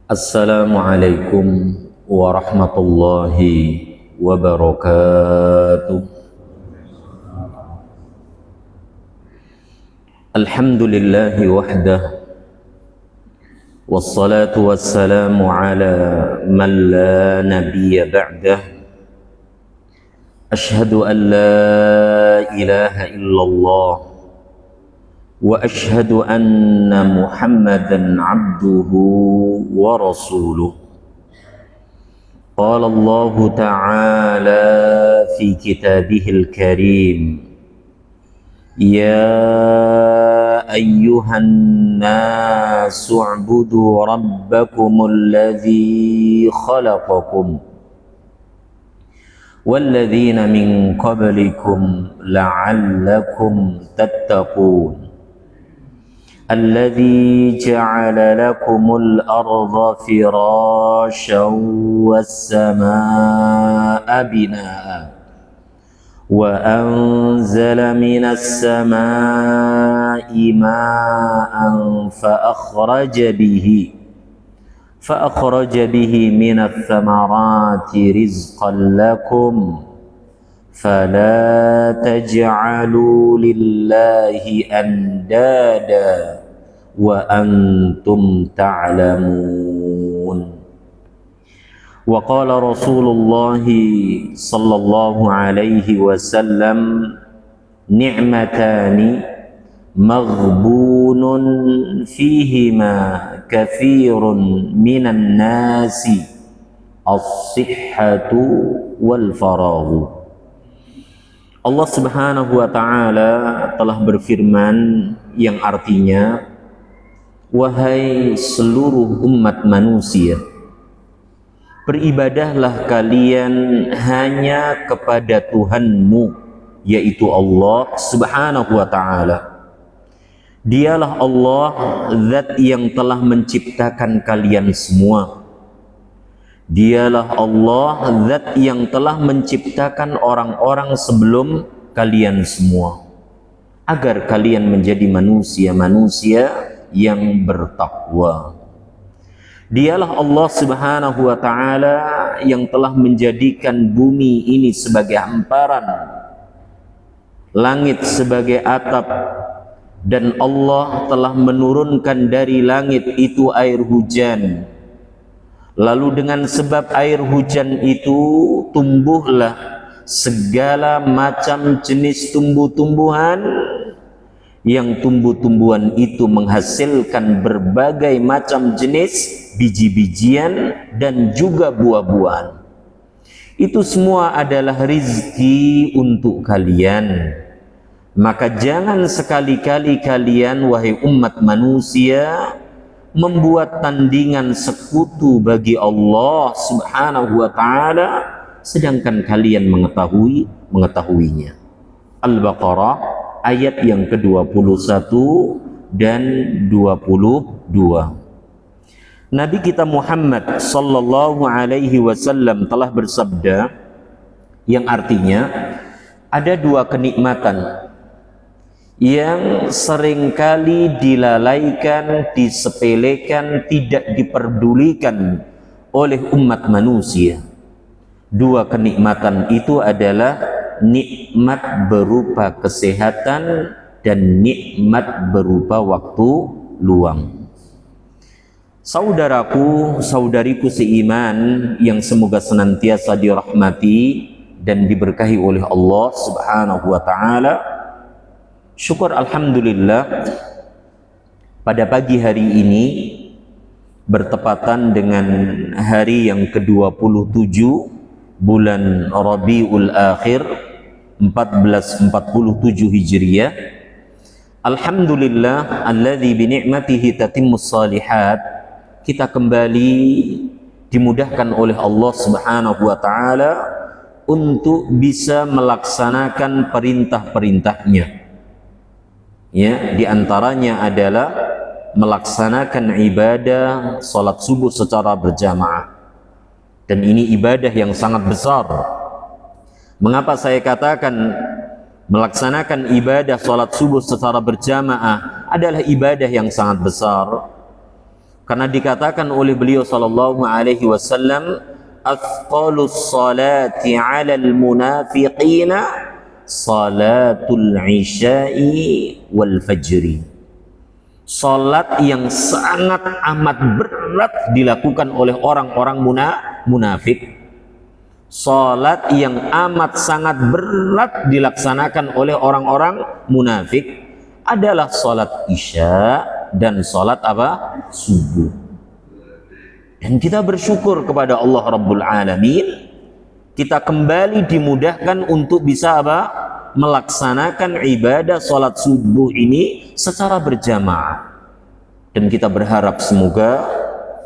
Assalamualaikum warahmatullahi wabarakatuh. Alhamdulillahi wahdah, wassalatu wassalamu ala man la nabiyya ba'dah. Ashhadu an la ilaha illallah wa ashhadu anna Muhammadan abduhu wa rasuluh. Qala Allah ta'ala fi kitabihil karim, ya ayyuhan nasu u'budu rabbakumul ladzi khalaqakum walladzina min qablikum la'allakum tattaqun. الذي جعل لكم الأرض فراشا والسماء بناء وأنزل من السماء ماء فأخرج به من الثمرات رزقا لكم فلا تجعلوا لله أندادا وأنتم تعلمون. وقال رسول الله صلى الله عليه وسلم نعمتان مغبون فيهما كثير من الناس الصحة والفراغ. Allah Subhanahu wa ta'ala telah berfirman yang artinya, wahai seluruh umat manusia, beribadahlah kalian hanya kepada Tuhanmu, yaitu Allah Subhanahu wa ta'ala. Dialah Allah, zat yang telah menciptakan kalian semua. Dialah Allah, zat yang telah menciptakan orang-orang sebelum kalian semua, agar kalian menjadi manusia-manusia yang bertakwa. Dialah Allah Subhanahu wa ta'ala yang telah menjadikan bumi ini sebagai hamparan, langit sebagai atap, dan Allah telah menurunkan dari langit itu air hujan. Lalu dengan sebab air hujan itu tumbuhlah segala macam jenis tumbuh-tumbuhan, yang tumbuh-tumbuhan itu menghasilkan berbagai macam jenis biji-bijian dan juga buah-buahan. Itu semua adalah rizki untuk kalian. Maka jangan sekali-kali kalian, wahai umat manusia, membuat tandingan sekutu bagi Allah Subhanahu wa ta'ala, sedangkan kalian mengetahuinya. Al-Baqarah ayat yang ke-21 dan 22. Nabi kita Muhammad sallallahu alaihi wasallam telah bersabda, yang artinya ada dua kenikmatan yang seringkali dilalaikan, disepelekan, tidak diperdulikan oleh umat manusia. Dua kenikmatan itu adalah nikmat berupa kesehatan dan nikmat berupa waktu luang. Saudaraku, saudariku seiman yang semoga senantiasa dirahmati dan diberkahi oleh Allah Subhanahu wa ta'ala, syukur alhamdulillah, pada pagi hari ini bertepatan dengan hari yang ke-27 bulan Rabiul Akhir 1447 Hijriah. Alhamdulillah alladzi bi ni'matihi tatimmus shalihat. Kita kembali dimudahkan oleh Allah Subhanahu wa ta'ala untuk bisa melaksanakan perintah-perintahnya. Ya, diantaranya adalah melaksanakan ibadah salat subuh secara berjamaah, dan ini ibadah yang sangat besar. Mengapa saya katakan melaksanakan ibadah salat subuh secara berjamaah adalah ibadah yang sangat besar? Karena dikatakan oleh beliau sallallahu alaihi wasallam, "Athqalus salati 'alal munafiqina salatul isya'i wal fajri." Salat yang sangat amat berat dilakukan oleh orang-orang munafik. Salat yang amat sangat berat dilaksanakan oleh orang-orang munafik adalah salat isya dan salat apa? Subuh. Dan kita bersyukur kepada Allah Rabbul Alamin, kita kembali dimudahkan untuk bisa apa? Melaksanakan ibadah salat subuh ini secara berjamaah. Dan kita berharap semoga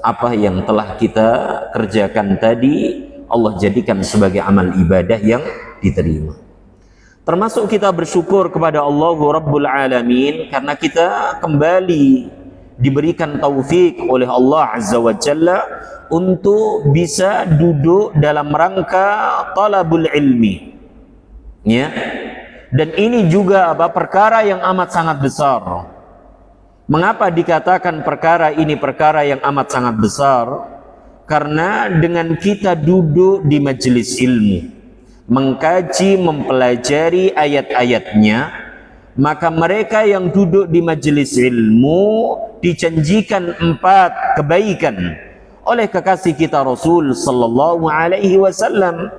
apa yang telah kita kerjakan tadi Allah jadikan sebagai amal ibadah yang diterima. Termasuk kita bersyukur kepada Allah Rabbul Alamin karena kita kembali diberikan taufik oleh Allah Azza wa Jalla untuk bisa duduk dalam rangka talabul ilmi, ya. Dan ini juga perkara yang amat sangat besar. Mengapa dikatakan perkara ini perkara yang amat sangat besar? Karena dengan kita duduk di majelis ilmu, mengkaji, mempelajari ayat-ayatnya, maka mereka yang duduk di majelis ilmu dijanjikan 4 kebaikan oleh kekasih kita Rasul sallallahu alaihi wasallam.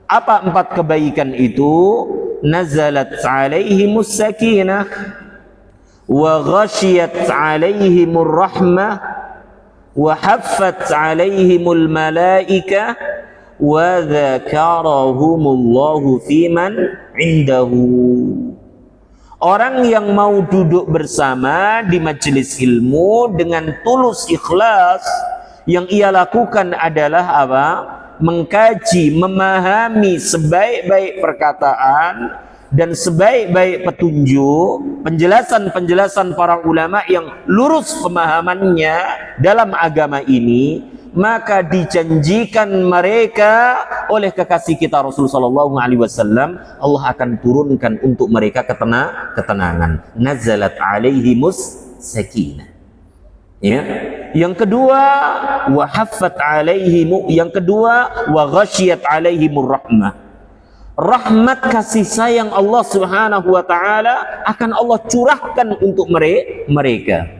Apa 4 kebaikan itu? Nazalat alaihimus sakinah wa ghashiyat alaihimur rahmah wa haffat alaihimul malaikah wa dzakarahumullahu fiman indahu. Orang yang mau duduk bersama di majelis ilmu dengan tulus ikhlas, yang ia lakukan adalah apa? Mengkaji, memahami sebaik-baik perkataan dan sebaik-baik petunjuk, penjelasan-penjelasan para ulama yang lurus pemahamannya dalam agama ini, maka dijanjikan mereka oleh kekasih kita Rasul sallallahu alaihi wasallam, Allah akan turunkan untuk mereka ketenangan. Nazalat alaihimus sakinah. Ya. Yang kedua, wa haffat alaihim, yang kedua, wa ghasyiyat alaihimur rahmah. Rahmat kasih sayang Allah Subhanahu wa taala akan Allah curahkan untuk mereka.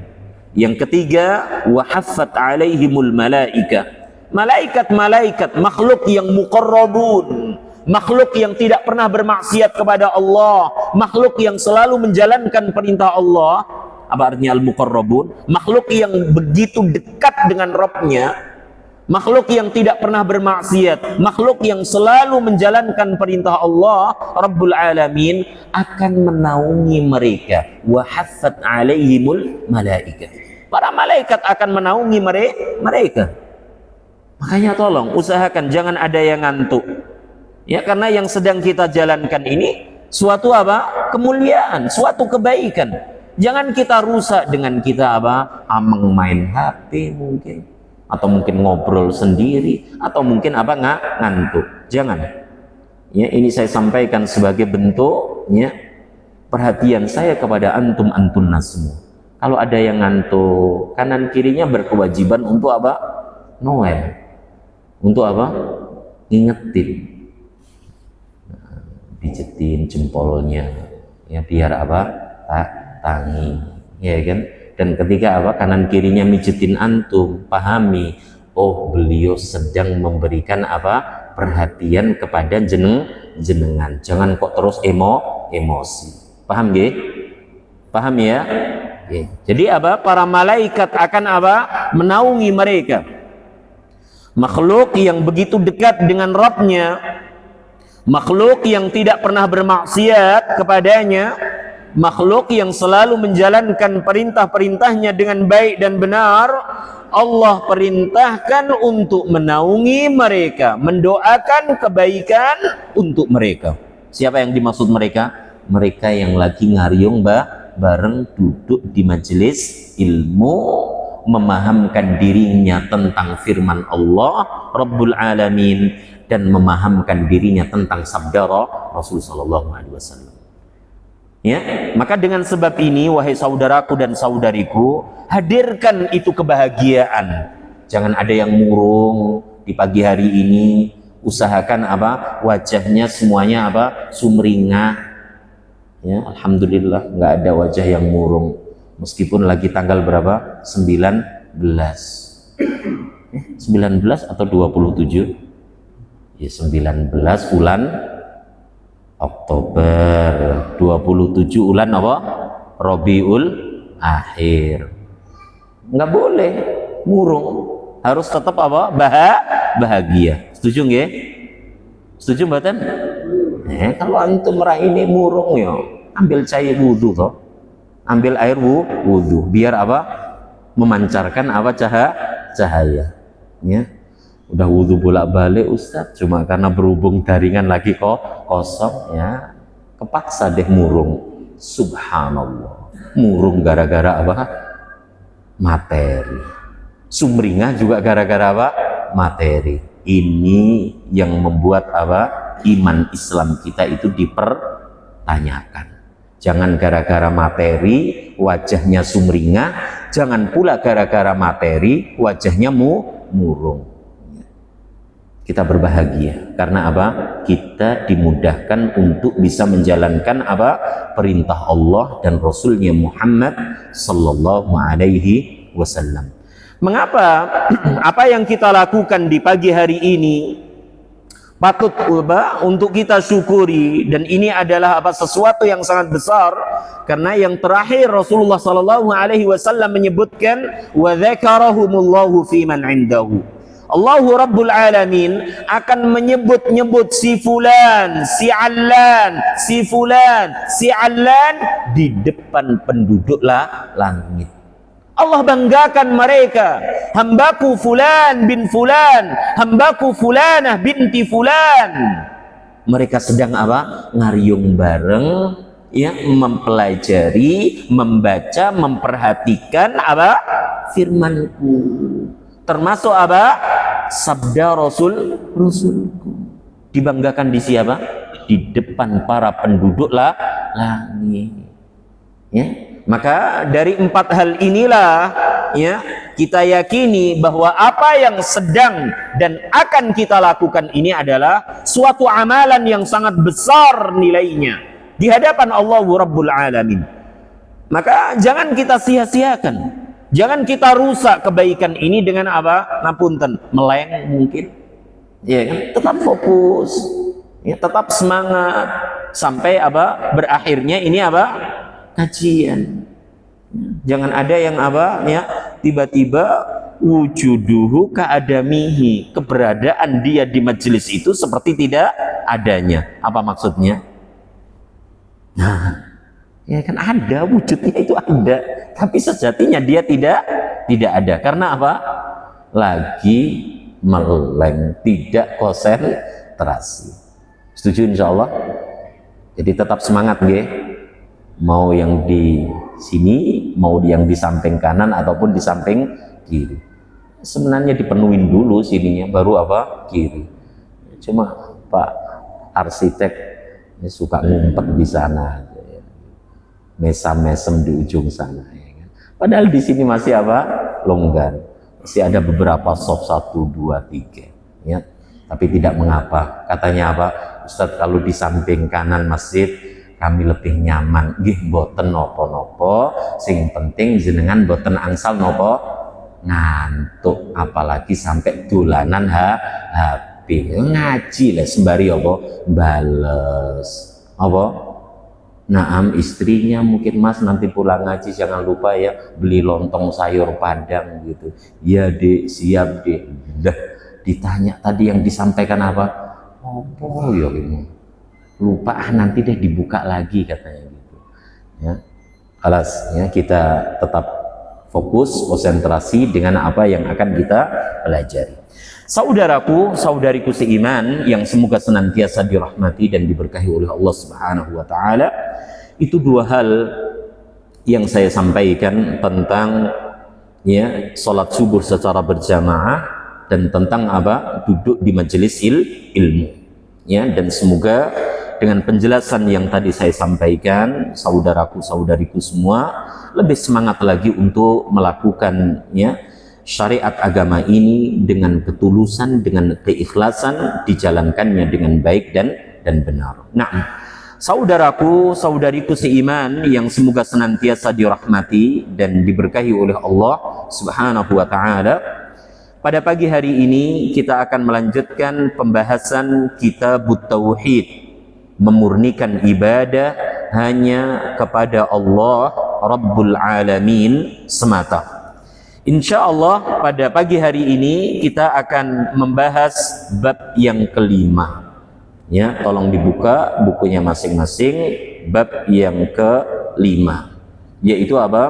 Yang ketiga, wa haffat alaihimul malaika. Malaikat-malaikat, makhluk yang muqarrabun, makhluk yang tidak pernah bermaksiat kepada Allah, makhluk yang selalu menjalankan perintah Allah. Apa artinya al-muqarrabun? Makhluk yang begitu dekat dengan Rabbnya, makhluk yang tidak pernah bermaksiat, makhluk yang selalu menjalankan perintah Allah Rabbul Alamin akan menaungi mereka. Wa haffat alaihimul malaika. Para malaikat akan menaungi mereka. Makanya tolong usahakan jangan ada yang ngantuk. Ya, karena yang sedang kita jalankan ini suatu apa? Kemuliaan, suatu kebaikan. Jangan kita rusak dengan kita ameng main HP mungkin, atau mungkin ngobrol sendiri, atau mungkin ngantuk. Jangan. Ya, ini saya sampaikan sebagai bentuk perhatian saya kepada antum semua. Kalau ada yang ngantuk, kanan kirinya berkewajiban untuk Noel. Untuk ngingetin. Pijetin jempolnya. Ya, biar tangi, ya kan? Dan ketika kanan kirinya mijitin antum, pahami, oh beliau sedang memberikan perhatian kepada jenengan. Jangan kok terus emosi. Paham nggih? Paham ya? Okay. Jadi para malaikat akan menaungi mereka. Makhluk yang begitu dekat dengan Rabbnya, makhluk yang tidak pernah bermaksiat kepadanya, makhluk yang selalu menjalankan perintah-perintahnya dengan baik dan benar, Allah perintahkan untuk menaungi mereka, mendoakan kebaikan untuk mereka. Siapa yang dimaksud mereka? Mereka yang lagi ngariung bareng duduk di majelis ilmu, memahamkan dirinya tentang firman Allah Rabbul Alamin dan memahamkan dirinya tentang sabda Rasul sallallahu alaihi wasallam. Ya, maka dengan sebab ini wahai saudaraku dan saudariku, hadirkan itu kebahagiaan. Jangan ada yang murung di pagi hari ini. Usahakan apa? Wajahnya semuanya apa? Sumringah. Ya, alhamdulillah nggak ada wajah yang murung. Meskipun lagi tanggal berapa? 19 atau 27? Ya 19 bulan Oktober, 27 bulan apa? Rabiul Akhir. Nggak boleh murung, harus tetap apa? Bahagia. Setuju nggih? Setuju mboten? Kalau antum ini murung ya, ambil cair wudu toh. Ambil air wudu biar apa? Memancarkan apa? Cahaya. Ya. Udah wudu bolak-balik Ustadz, cuma karena berhubung jaringan lagi kosong ya, kepaksa deh murung. Subhanallah, murung gara-gara apa? Materi. Sumringah juga gara-gara apa? Materi. Ini yang membuat apa? Iman Islam kita itu dipertanyakan. Jangan gara-gara materi wajahnya sumringah, jangan pula gara-gara materi wajahnya murung. Kita berbahagia karena apa? Kita dimudahkan untuk bisa menjalankan apa? Perintah Allah dan Rasulnya Muhammad sallallahu alaihi wasallam. Mengapa apa yang kita lakukan di pagi hari ini patut untuk kita syukuri, dan ini adalah apa? Sesuatu yang sangat besar, karena yang terakhir Rasulullah sallallahu alaihi wasallam menyebutkan wa dzakarahumullahu fi man indahu. Allahu Rabbul Alamin akan menyebut-nyebut si fulan, si allan, si fulan, si allan di depan penduduk langit. Allah banggakan mereka. Hambaku fulan bin fulan, hambaku fulanah binti fulan. Mereka sedang apa? Ngariung bareng, ya, mempelajari, membaca, memperhatikan apa? Firmanku. Termasuk apa? Sabda Rasulku. Dibanggakan di siapa? Di depan para penduduk langit. Ya, maka dari 4 hal inilah ya kita yakini bahwa apa yang sedang dan akan kita lakukan ini adalah suatu amalan yang sangat besar nilainya di hadapan Allah Rabbul Alamin. Maka jangan kita sia-siakan. Jangan kita rusak kebaikan ini dengan apa? Ngapunten, meleng mungkin. Ya kan? Tetap fokus, ya, tetap semangat sampai apa? Berakhirnya ini apa? Kajian. Jangan ada yang apa? Ya, tiba-tiba wujuduhu ka'adamihi, keberadaan dia di majelis itu seperti tidak adanya. Apa maksudnya? Nah, ya kan ada, wujudnya itu ada, tapi sejatinya dia tidak ada. Karena apa? Lagi meleng, tidak konsentrasi. Setuju insya Allah? Jadi tetap semangat nggih. Mau yang di sini, mau yang di samping kanan ataupun di samping kiri. Sebenarnya dipenuhin dulu sininya, baru apa? Kiri. Cuma Pak arsitek suka ngumpet di sana. Mesam-mesem di ujung sana, ya kan? Padahal di sini masih apa? Longgar, masih ada beberapa soft 1, 2, 3 ya. Tapi tidak mengapa, katanya apa? Ustadz, kalau di samping kanan masjid kami lebih nyaman. Nggih boten nopo-nopo, sing penting jenengan boten angsal nopo ngantuk, apalagi sampai dolanan HP. Ngaji lah sembari apa? Bales apa? Naam, istrinya mungkin, Mas nanti pulang ngaji jangan lupa ya beli lontong sayur padang gitu. Ya Dek, siap Dek. Dah ditanya tadi yang disampaikan apa? Oh ya ini lupa, nanti deh dibuka lagi katanya gitu. Ya, alas ya, kita tetap fokus, konsentrasi dengan apa yang akan kita pelajari. Saudaraku, saudariku seiman yang semoga senantiasa dirahmati dan diberkahi oleh Allah Subhanahu wa taala. Itu 2 hal yang saya sampaikan tentang ya salat subuh secara berjamaah dan tentang apa? Duduk di majelis ilmu. Ya, dan semoga dengan penjelasan yang tadi saya sampaikan, saudaraku saudariku semua lebih semangat lagi untuk melakukannya syariat agama ini dengan ketulusan, dengan keikhlasan, dijalankannya dengan baik dan benar. Nah, saudaraku saudariku seiman yang semoga senantiasa dirahmati dan diberkahi oleh Allah Subhanahu wa taala, pada pagi hari ini kita akan melanjutkan pembahasan Kitabut Tauhid, memurnikan ibadah hanya kepada Allah Rabbul Alamin semata. Insya Allah pada pagi hari ini kita akan membahas bab yang kelima. Ya, tolong dibuka bukunya masing-masing, bab yang kelima, yaitu apa?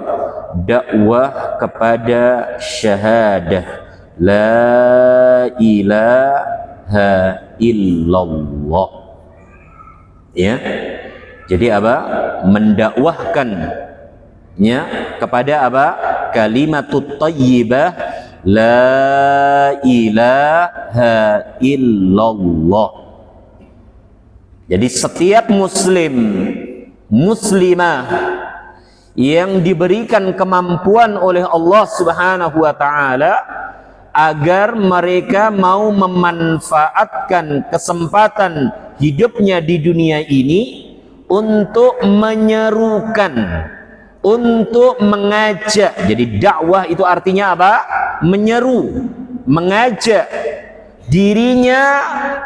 Dakwah kepada syahadah la ilaha illallah. Ya, jadi apa? Mendakwahkan kepada apa? Kalimatut thayyibah la ilaha illallah. Jadi setiap muslim, muslimah yang diberikan kemampuan oleh Allah Subhanahu wa taala agar mereka mau memanfaatkan kesempatan hidupnya di dunia ini untuk menyerukan, untuk mengajak. Jadi dakwah itu artinya apa? Menyeru, mengajak dirinya,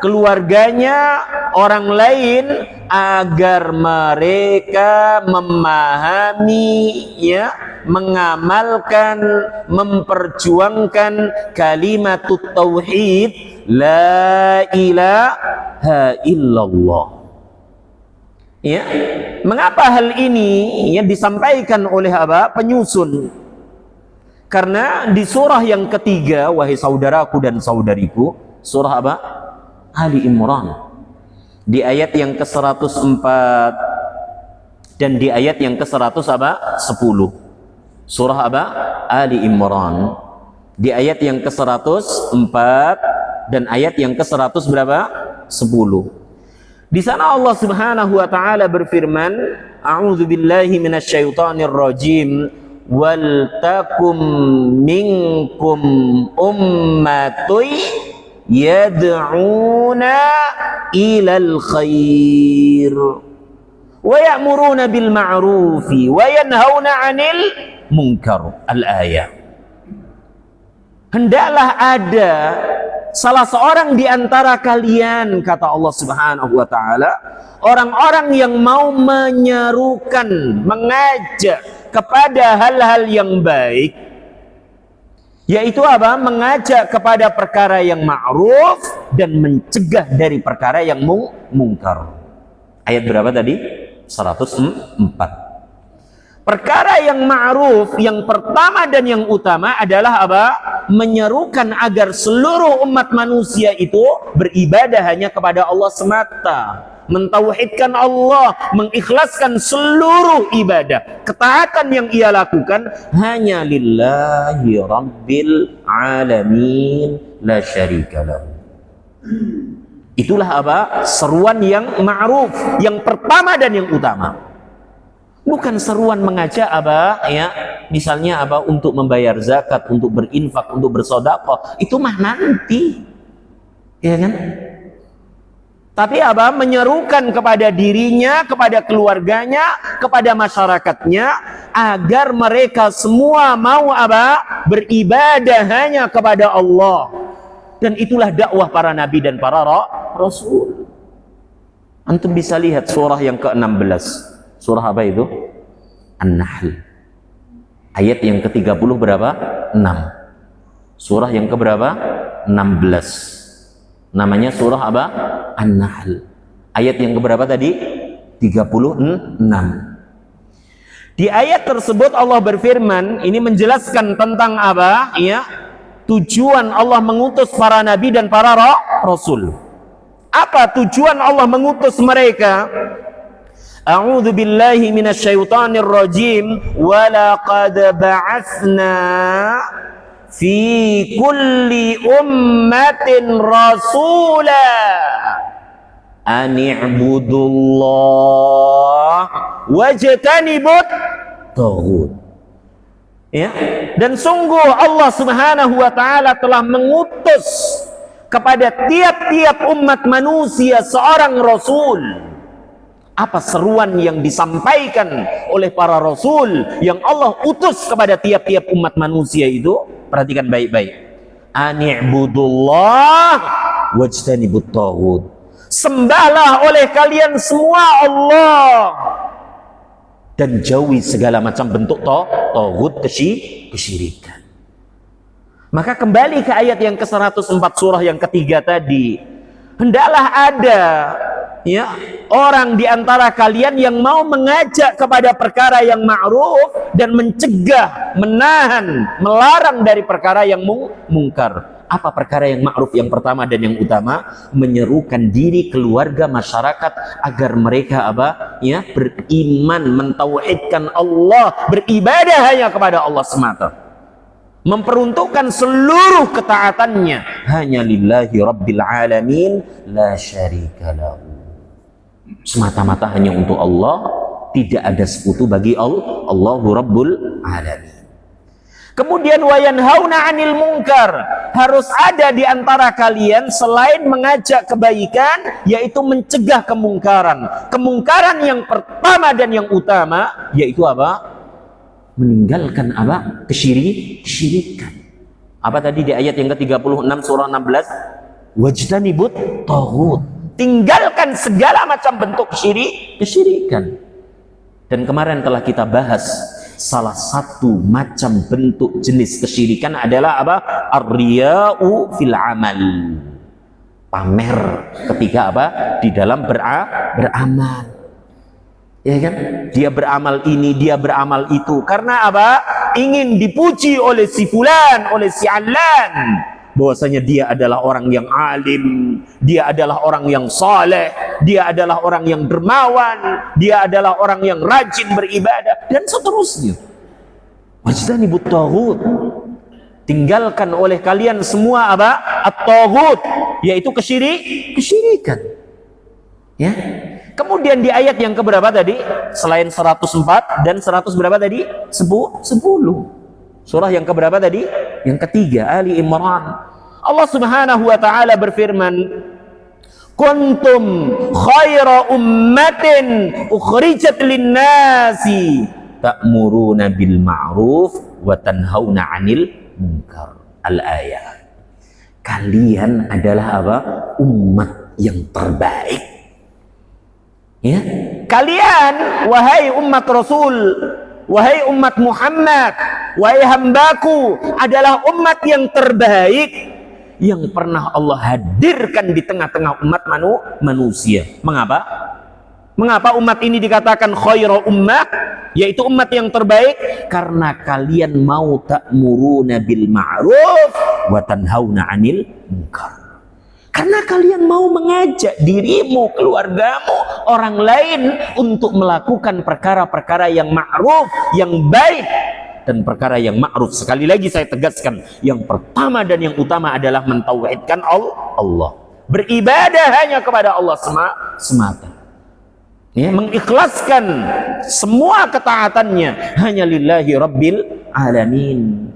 keluarganya, orang lain agar mereka memahami, ya, mengamalkan, memperjuangkan kalimatut tauhid la ilaha illallah. Ya, mengapa hal ini ya disampaikan oleh apa? Penyusun. Karena di surah yang ketiga, wahai saudaraku dan saudariku, surah apa? Ali Imran. Di ayat yang ke-104 dan di ayat yang ke-110. Surah apa? Ali Imran. Di ayat yang ke-104 dan ayat yang ke-100 berapa? 10. Di sana Allah Subhanahu wa taala berfirman, a'udzubillahi minasyaitonir rajim, wal takum minkum ummatun yad'una ilal khair wa ya'muruna bil ma'rufi wa yanhauna 'anil munkar. Al-ayah. Hendaklah ada salah seorang di antara kalian, kata Allah Subhanahu wa taala, orang-orang yang mau menyerukan, mengajak kepada hal-hal yang baik, yaitu apa? Mengajak kepada perkara yang ma'ruf dan mencegah dari perkara yang mungkar. Ayat berapa tadi? 104. Perkara yang ma'ruf yang pertama dan yang utama adalah apa? Menyerukan agar seluruh umat manusia itu beribadah hanya kepada Allah semata, mentauhidkan Allah, mengikhlaskan seluruh ibadah, ketaatan yang ia lakukan hanya lillahi rabbil alamin la syarika lahu. Itulah apa? Seruan yang ma'ruf yang pertama dan yang utama. Bukan seruan mengajak apa, ya, misalnya apa, untuk membayar zakat, untuk berinfak, untuk bersedekah, itu mah nanti, ya kan? Tapi apa? Menyerukan kepada dirinya, kepada keluarganya, kepada masyarakatnya, agar mereka semua mau apa? Beribadah hanya kepada Allah. Dan itulah dakwah para nabi dan para rasul. Antum bisa lihat surah yang ke-16. Surah apa itu? An-Nahl. Ayat yang ke-30 berapa? 6. Surah yang ke berapa? 16. Namanya surah apa? An-Nahl. Ayat yang ke berapa tadi? 36. Di ayat tersebut Allah berfirman, ini menjelaskan tentang apa? Ya, tujuan Allah mengutus para nabi dan para rasul. Apa tujuan Allah mengutus mereka? A'udzu billahi minasyaitonir rajim, wa laqad ba'atsna fi kulli ummatin rasula Ani'budullah wajtanibut taghut. Ya, dan sungguh Allah Subhanahu wa taala telah mengutus kepada tiap-tiap umat manusia seorang rasul. Apa seruan yang disampaikan oleh para rasul yang Allah utus kepada tiap-tiap umat manusia itu? Perhatikan baik-baik. Ani'budullah wajtanibut taghut. Sembahlah oleh kalian semua Allah dan jauhi segala macam bentuk taghut, kesyirikan. Maka kembali ke ayat yang ke-104 surah yang ketiga tadi, hendaklah ada ya orang di antara kalian yang mau mengajak kepada perkara yang ma'ruf dan mencegah, menahan, melarang dari perkara yang mungkar. Apa perkara yang ma'ruf yang pertama dan yang utama? Menyerukan diri keluarga masyarakat agar mereka apa? Ya, beriman, mentauhidkan Allah, beribadah hanya kepada Allah semata. Memperuntukkan seluruh ketaatannya hanya lillahi rabbil alamin la syarika lahu. Semata-mata hanya untuk Allah, tidak ada sekutu bagi Allah. Allahu rabbul alamin. Kemudian wayanhauna 'anil munkar, harus ada di antara kalian selain mengajak kebaikan yaitu mencegah kemungkaran. Kemungkaran yang pertama dan yang utama yaitu apa? Meninggalkan apa? Kesyirikan. Apa tadi di ayat yang ke-36 surah 16? Wajtanibut taghut. Tinggalkan segala macam bentuk kesyirikan. Dan kemarin telah kita bahas salah satu macam bentuk jenis kesyirikan adalah apa? Ar-riya'u fil amal. Pamer ketika apa? Di dalam beramal. Ya kan? Dia beramal ini, dia beramal itu. Karena apa? Ingin dipuji oleh si fulan, oleh si alan. Bahwasanya dia adalah orang yang alim, dia adalah orang yang saleh, dia adalah orang yang dermawan, dia adalah orang yang rajin beribadah, dan seterusnya. Wajtanibut taghut. Tinggalkan oleh kalian semua apa? At-taghut, yaitu kesyirikan. Ya. Kemudian di ayat yang keberapa tadi? Selain 104 dan 100 berapa tadi? 10. Surah yang keberapa tadi? Yang ketiga, Ali Imran. Allah Subhanahu wa taala berfirman, "Kuntum khaira ummatin ukhrijat lin-nasi ta'muruna bil ma'ruf wa tanhauna 'anil munkar." Al-ayat. Kalian adalah apa? Umat yang terbaik. Ya? Kalian wahai umat Rasul, wahai umat Muhammad, wahai hambaku, adalah umat yang terbaik yang pernah Allah hadirkan di tengah-tengah umat manusia. Mengapa? Mengapa umat ini dikatakan khairu ummah, yaitu umat yang terbaik? Karena kalian mau ta'muruna bil ma'ruf wa tanhauna 'anil munkar. Karena kalian mau mengajak dirimu, keluargamu, orang lain untuk melakukan perkara-perkara yang ma'ruf, yang baik. Dan perkara yang ma'ruf, sekali lagi saya tegaskan, yang pertama dan yang utama adalah mentauhidkan Allah. Beribadah hanya kepada Allah semata. Ya, mengikhlaskan semua ketaatannya hanya lillahi rabbil alamin.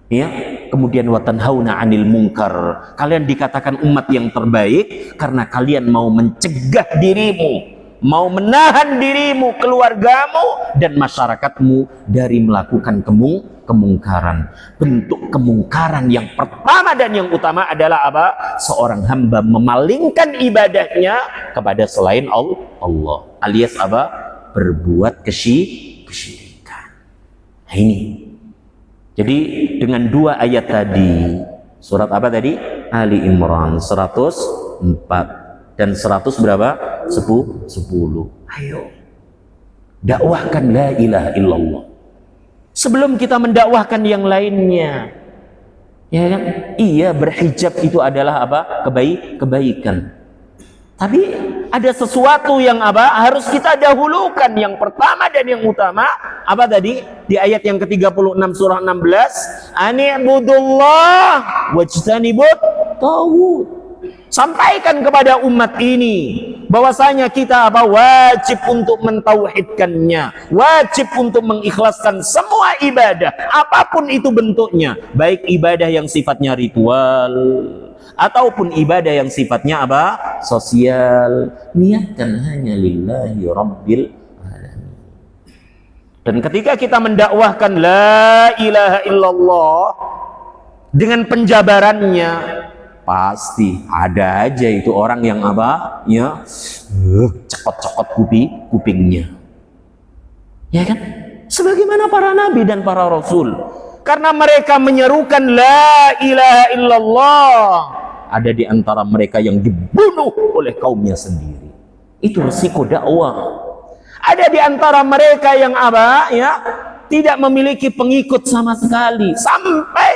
Ya, kemudian watanhauna 'anil munkar. Kalian dikatakan umat yang terbaik karena kalian mau mencegah dirimu, mau menahan dirimu, keluargamu dan masyarakatmu dari melakukan kemungkaran. Bentuk kemungkaran yang pertama dan yang utama adalah apa? Seorang hamba memalingkan ibadahnya kepada selain Allah, alias apa? Berbuat kesyirikan. Nah, ini. Jadi dengan dua ayat tadi, surat apa tadi? Ali Imran 104 dan 100 berapa? 10. Ayo dakwahkan la ilaha illallah sebelum kita mendakwahkan yang lainnya. Ya kan? Iya, berhijab itu adalah apa? Kebaikan. Tapi ada sesuatu yang apa? Harus kita dahulukan. Yang pertama dan yang utama apa tadi? Di ayat yang ke-36 surah 16, ani'budullah wajtanibut taghut. Sampaikan kepada umat ini bahwasanya kita wajib untuk mentauhidkannya, wajib untuk mengikhlaskan semua ibadah apapun itu bentuknya, baik ibadah yang sifatnya ritual ataupun ibadah yang sifatnya sosial. Niatkan hanya lillahi rabbil alamin. Dan ketika kita mendakwahkan la ilaha illallah dengan penjabarannya, pasti ada aja itu orang yang cekot-cekot kupingnya, ya kan? Sebagaimana para nabi dan para rasul, karena mereka menyerukan la ilaha illallah, ada di antara mereka yang dibunuh oleh kaumnya sendiri. Itu resiko dakwah. Ada di antara mereka yang tidak memiliki pengikut sama sekali sampai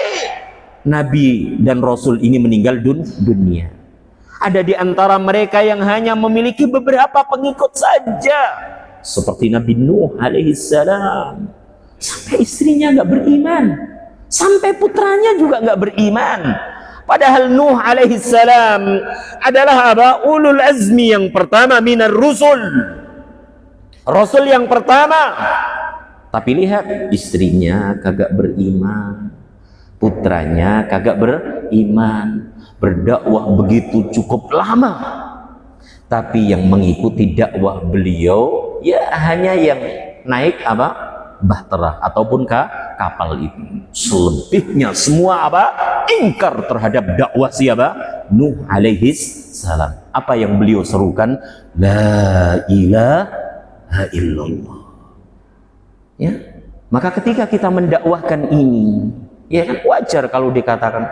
Nabi dan Rasul ini meninggal dunia. Ada di antara mereka yang hanya memiliki beberapa pengikut saja, seperti Nabi Nuh alaihissalam. Sampai istrinya nggak beriman, sampai putranya juga nggak beriman. Padahal Nuh alaihissalam adalah ulul azmi yang pertama minar rusul, Rasul yang pertama. Tapi lihat, istrinya kagak beriman, putranya kagak beriman, berdakwah begitu cukup lama, tapi yang mengikuti dakwah beliau ya hanya yang naik bahtera ataupun kapal itu. Selebihnya semua ingkar terhadap dakwah siapa? Nuh alaihis salam. Apa yang beliau serukan? La ilaha illallah. Ya, maka ketika kita mendakwahkan ini, ya kan wajar kalau dikatakan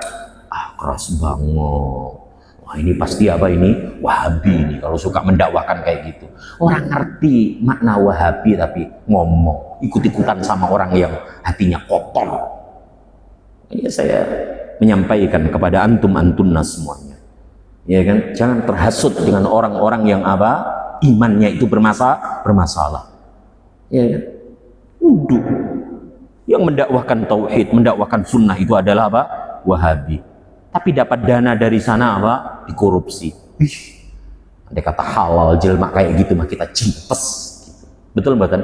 keras banget. Wah, ini pasti ini Wahabi ini kalau suka mendakwahkan kayak gitu. Orang ngerti makna Wahabi tapi ngomong ikut-ikutan sama orang yang hatinya kotor. Ya, saya menyampaikan kepada antum-antunna semuanya, ya kan, jangan terhasut dengan orang-orang yang imannya itu bermasalah. Ya kan? Udah, yang mendakwahkan tauhid, mendakwahkan sunnah itu adalah Wahabi. Tapi dapat dana dari sana dikorupsi. Ada kata halal jelma kayak gitu mah kita cipes. Gitu. Betul mbak?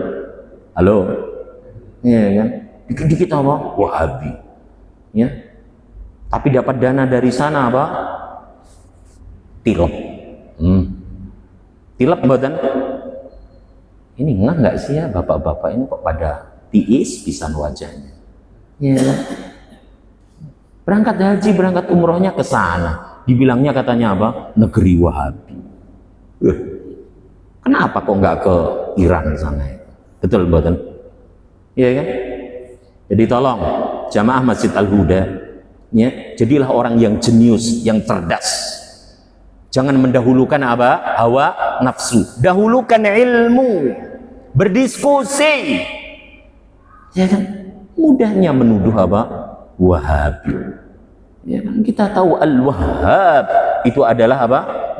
Halo, ya kan? Dikit-dikit Wahabi. Ya. Tapi dapat dana dari sana tilep. Tilep mbak? Ini enggak sih ya bapak-bapak ini kok pada tiis pisan wajahnya. Ya. Berangkat haji, berangkat umrohnya ke sana. Dibilangnya katanya negeri Wahabi. Kenapa kok nggak ke Iran sana? Betul betul. Iya kan? Jadi tolong jamaah Masjid Al-Huda, ya, jadilah orang yang jenius, yang cerdas. Jangan mendahulukan hawa nafsu. Dahulukan ilmu, berdiskusi. Ya kan? Mudahnya menuduh Wahabi. Ya kan? Kita tahu Al-Wahhab itu adalah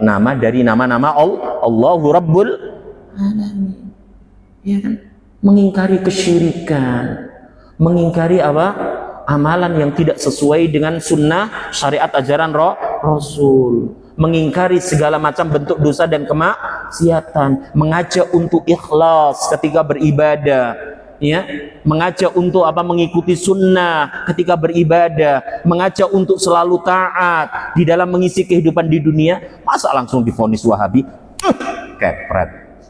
nama dari nama-nama Allahu Rabbul Alamin. Ya kan? Mengingkari kesyirikan, mengingkari amalan yang tidak sesuai dengan sunnah syariat ajaran Rasul, mengingkari segala macam bentuk dosa dan kemaksiatan, mengajak untuk ikhlas ketika beribadah, ya, mengajak untuk mengikuti sunnah ketika beribadah, mengajak untuk selalu taat di dalam mengisi kehidupan di dunia. Masa langsung divonis Wahabi? Kepret.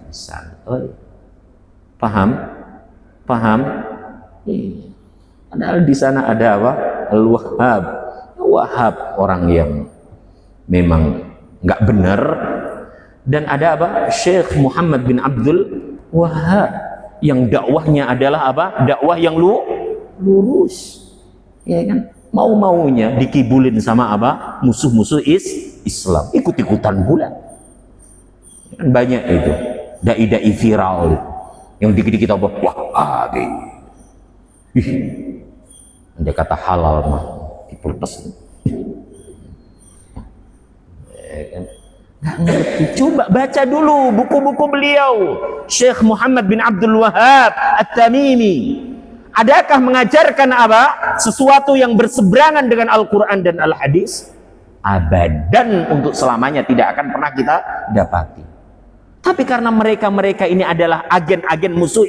Paham? Padahal di sana ada Al-Wahhab. Wahhab orang yang memang nggak benar, dan ada Syekh Muhammad bin Abdul Wahhab yang dakwahnya adalah dakwah yang lurus, ya kan? Mau-maunya dikibulin sama musuh-musuh Islam, ikut-ikutan pula. Kan banyak itu dai-dai viral yang dikit-dikit Wahabi. Dia kata halal mah diprotes. Nggak ngerti. Coba baca dulu buku-buku beliau, Syekh Muhammad bin Abdul Wahhab At-Tamimi. Adakah mengajarkan sesuatu yang berseberangan dengan Al-Quran dan Al-Hadis? abadan, untuk selamanya tidak akan pernah kita dapati. Tapi karena mereka ini adalah agen-agen musuh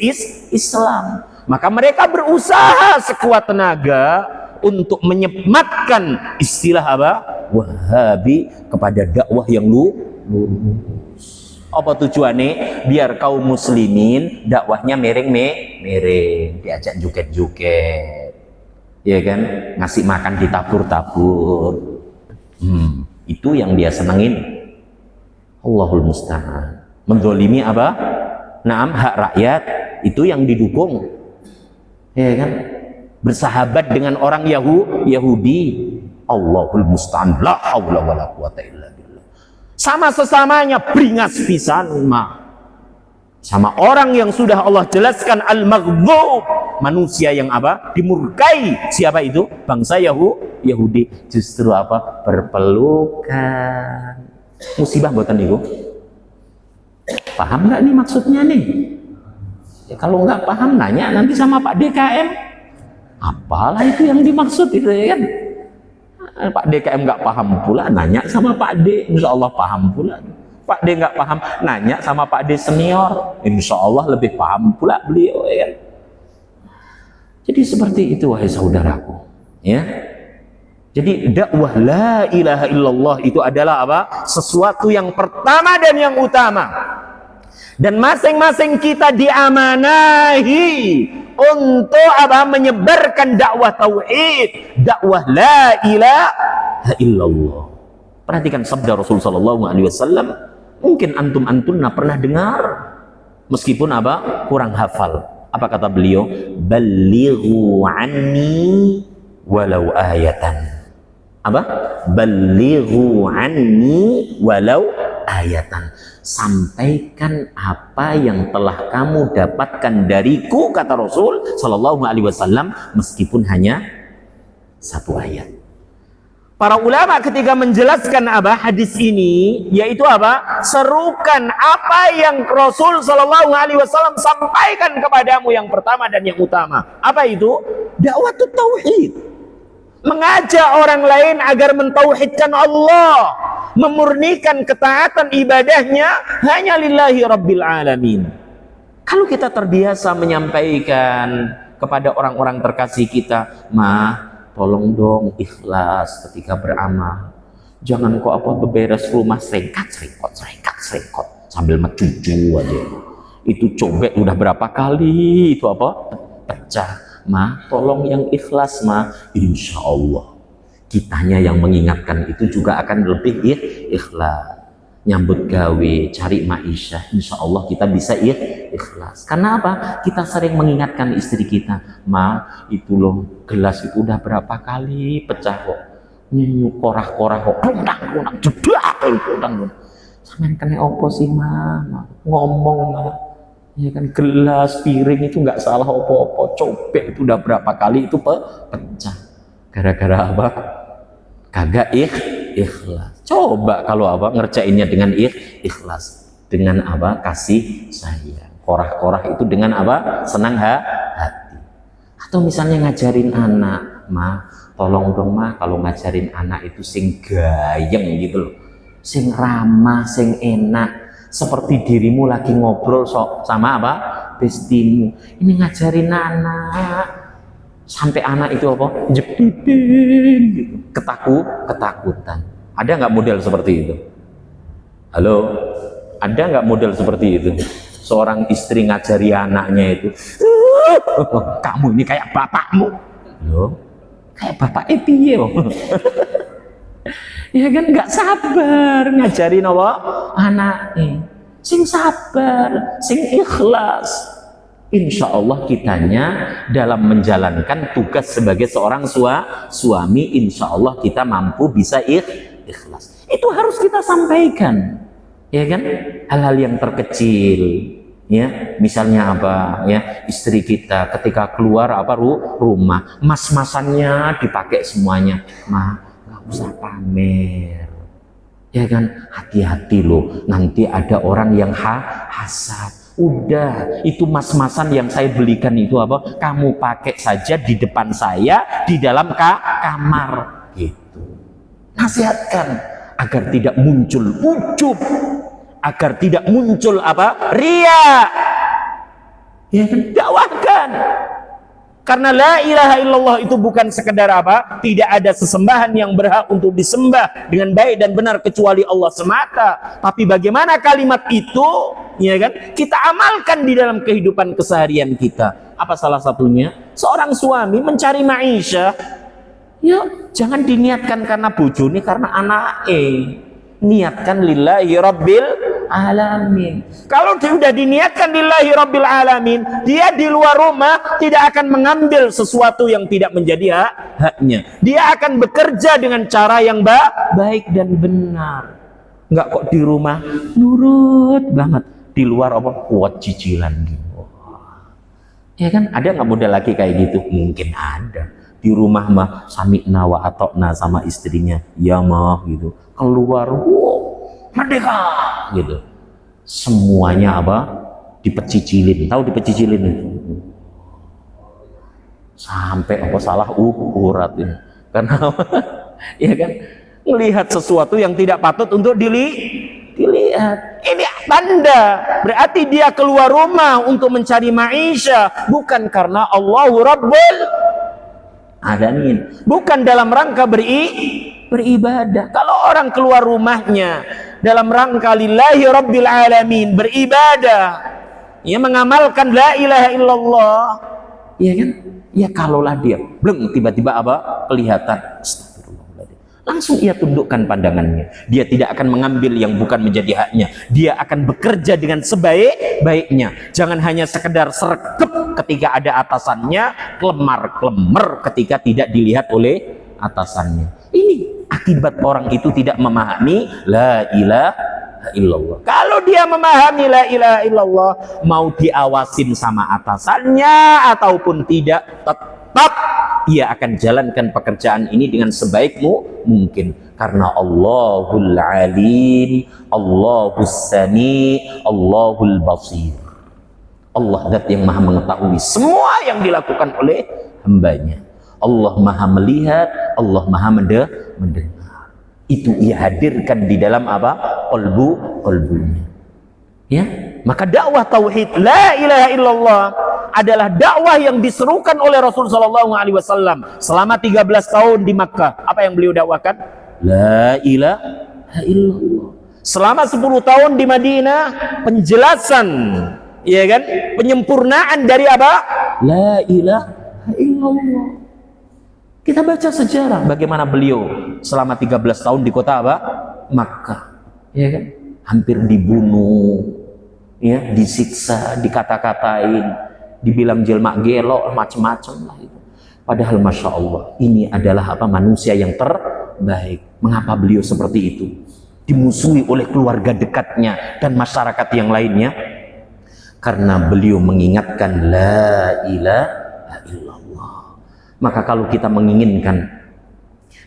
Islam, maka mereka berusaha sekuat tenaga untuk menyematkan istilah apa? Wahabi kepada dakwah yang lurus. Apa tujuannya? Biar kaum muslimin dakwahnya miring, diajak juket-juket, ya kan? Ngasih makan ditabur-tabur. Itu yang dia senengin. Allahul musta'an. Menzolimi apa? Naam, hak rakyat, itu yang didukung, ya kan? Bersahabat dengan orang Yahudi. Allahul musta'an, la haula wala quwata illa billah. Sama sesamanya beringas pisan sama orang yang sudah Allah jelaskan al-maghdub, manusia yang apa? Dimurkai. Siapa itu? Bangsa Yahudi. Justru apa? Berpelukan. Musibah buatan itu. Paham nggak nih maksudnya nih? Ya, kalau nggak paham nanya nanti sama Pak DKM. Apalah itu yang dimaksud itu, ya kan? Pak DKM nggak paham pula, nanya sama Pak D, insya Allah paham pula. Pak D nggak paham, nanya sama Pak D senior, insya Allah lebih paham pula beliau, ya kan? Jadi seperti itu, wahai saudaraku, ya. Jadi dakwah la ilaha illallah itu adalah apa? Sesuatu yang pertama dan yang utama. Dan masing-masing kita diamanahi untuk apa? Menyebarkan dakwah tauhid, dakwah la ilaha illallah. Perhatikan sabda Rasul sallallahu alaihi wasallam. Mungkin antum-antunna pernah dengar, meskipun apa? Kurang hafal. Apa kata beliau? Ballighu anni walau ayatan. Apa? Ballighu anni walau ayatan. Sampaikan apa yang telah kamu dapatkan dariku, kata Rasul sallallahu alaihi wasallam, meskipun hanya satu ayat. Para ulama ketika menjelaskan apa hadis ini, yaitu apa? Serukan apa yang Rasul sallallahu alaihi wasallam sampaikan kepadamu yang pertama dan yang utama. Apa itu? Dakwah tauhid. Mengajak orang lain agar mentauhidkan Allah, memurnikan ketaatan ibadahnya hanya lillahi rabbil alamin. Kalau kita terbiasa menyampaikan kepada orang-orang terkasih kita, tolong dong ikhlas ketika beramal, jangan kok apa beberes rumah serengkat sambil mencucu aja, itu cobek udah berapa kali itu apa pecah. Tolong yang ikhlas, insya Allah kitanya yang mengingatkan itu juga akan lebih ikhlas. Nyambut gawe, cari ma'isyah, insya Allah kita bisa ikhlas. Karena apa? Kita sering mengingatkan istri kita, itu loh gelas itu udah berapa kali pecah kok, nyanyi korah-korah kok, klundang jedak, sampean kena opo sih ngomong ya kan, gelas piring itu nggak salah opo-opo, cobek itu udah berapa kali itu pecah, gara-gara apa? Kagak ikhlas. Coba kalau apa ngerjainnya dengan ikhlas, dengan apa? Kasih sayang. Korah-korah itu dengan apa? Senang hati. Atau misalnya ngajarin anak, tolong dong kalau ngajarin anak itu sing gayeng gitu loh, sing ramah, sing enak, seperti dirimu lagi ngobrol sama apa? Bestimu. Ini ngajarin anak, sampai anak itu apa? Jepitin gitu. Ketakutan. Ada nggak model seperti itu? Halo? Ada nggak model seperti itu? Seorang istri ngajari anaknya itu, kamu ini kayak bapakmu. Loh, kayak bapak piye? Ya kan, nggak sabar ngajarin apa? Anaknya. Sing sabar, sing ikhlas. Insya Allah kitanya dalam menjalankan tugas sebagai seorang suami, insya Allah kita mampu bisa ikhlas. Itu harus kita sampaikan, ya kan? Hal-hal yang terkecil, ya, misalnya apa, ya, istri kita ketika keluar apa rumah, mas-masannya dipakai semuanya, nggak usah pamer, ya kan? Hati-hati loh, nanti ada orang yang hasad. Udah, itu mas-masan yang saya belikan itu apa? Kamu pakai saja di depan saya di dalam kamar gitu. Nasihatkan agar tidak muncul ujub, agar tidak muncul apa? Ria. Ya kan? Dakwahkan. Karena la ilaha illallah itu bukan sekedar apa? Tidak ada sesembahan yang berhak untuk disembah dengan baik dan benar kecuali Allah semata. Tapi bagaimana kalimat itu, ya kan? Kita amalkan di dalam kehidupan keseharian kita. Apa salah satunya? Seorang suami mencari maisha, ya jangan diniatkan karena bojone, karena anake. Niatkan lillahi rabbil alamin. Kalau sudah diniatkan lillahi rabbil alamin, dia di luar rumah tidak akan mengambil sesuatu yang tidak menjadi haknya. Dia akan bekerja dengan cara yang baik dan benar. Enggak kok di rumah nurut banget, di luar apa kuat cicilan gitu. Ya kan, ada nggak model laki kayak gitu? Mungkin ada. Di rumah mah sami'na wa atokna sama istrinya, ya mah gitu. Keluar, merdeka gitu. Semuanya apa? Dipecicilin. Tahu dipecicilin itu? Sampai apa salah urat ini. Karena ya kan, melihat sesuatu yang tidak patut untuk dilihat. Ini tanda berarti dia keluar rumah untuk mencari maisha bukan karena Allahu Rabbul Alamin, bukan dalam rangka beribadah. Kalau orang keluar rumahnya dalam rangka lillahi rabbil alamin, beribadah, ya mengamalkan la ilaha illallah, ya kan? Ya kalaulah dia belum tiba-tiba apa kelihatan, astagfirullahaladzim, langsung ia tundukkan pandangannya. Dia tidak akan mengambil yang bukan menjadi haknya. Dia akan bekerja dengan sebaik-baiknya. Jangan hanya sekedar sergap ketika ada atasannya, kelemar-kelemar ketika tidak dilihat oleh atasannya. Ini akibat orang itu tidak memahami la ilaha illallah. Kalau dia memahami la ilaha illallah, mau diawasin sama atasannya ataupun tidak, tetap ia akan jalankan pekerjaan ini dengan sebaik mungkin. Karena Allahul Alim, Allahus Sami, Allahul Basir. Allah zat yang maha mengetahui semua yang dilakukan oleh hambanya. Allah maha melihat, Allah maha mendengar. Itu ia hadirkan di dalam apa? Qalbunya. Ya, maka dakwah tauhid la ilaha illallah adalah dakwah yang diserukan oleh Rasul sallallahu alaihi wasallam selama 13 tahun di Makkah. Apa yang beliau dakwakan? La ilaha illallah. Selama 10 tahun di Madinah, penjelasan, ya kan? Penyempurnaan dari apa? La ilaha illallah. Kita baca sejarah bagaimana beliau selama 13 tahun di kota apa? Makkah. Ya kan? Hampir dibunuh, ya, disiksa, dikata-katain, dibilang jelma gelok, macam-macam lah itu. Padahal masya Allah, ini adalah apa? Manusia yang terbaik. Mengapa beliau seperti itu? Dimusuhi oleh keluarga dekatnya dan masyarakat yang lainnya. Karena beliau mengingatkan la ilaha illallah. Maka kalau kita menginginkan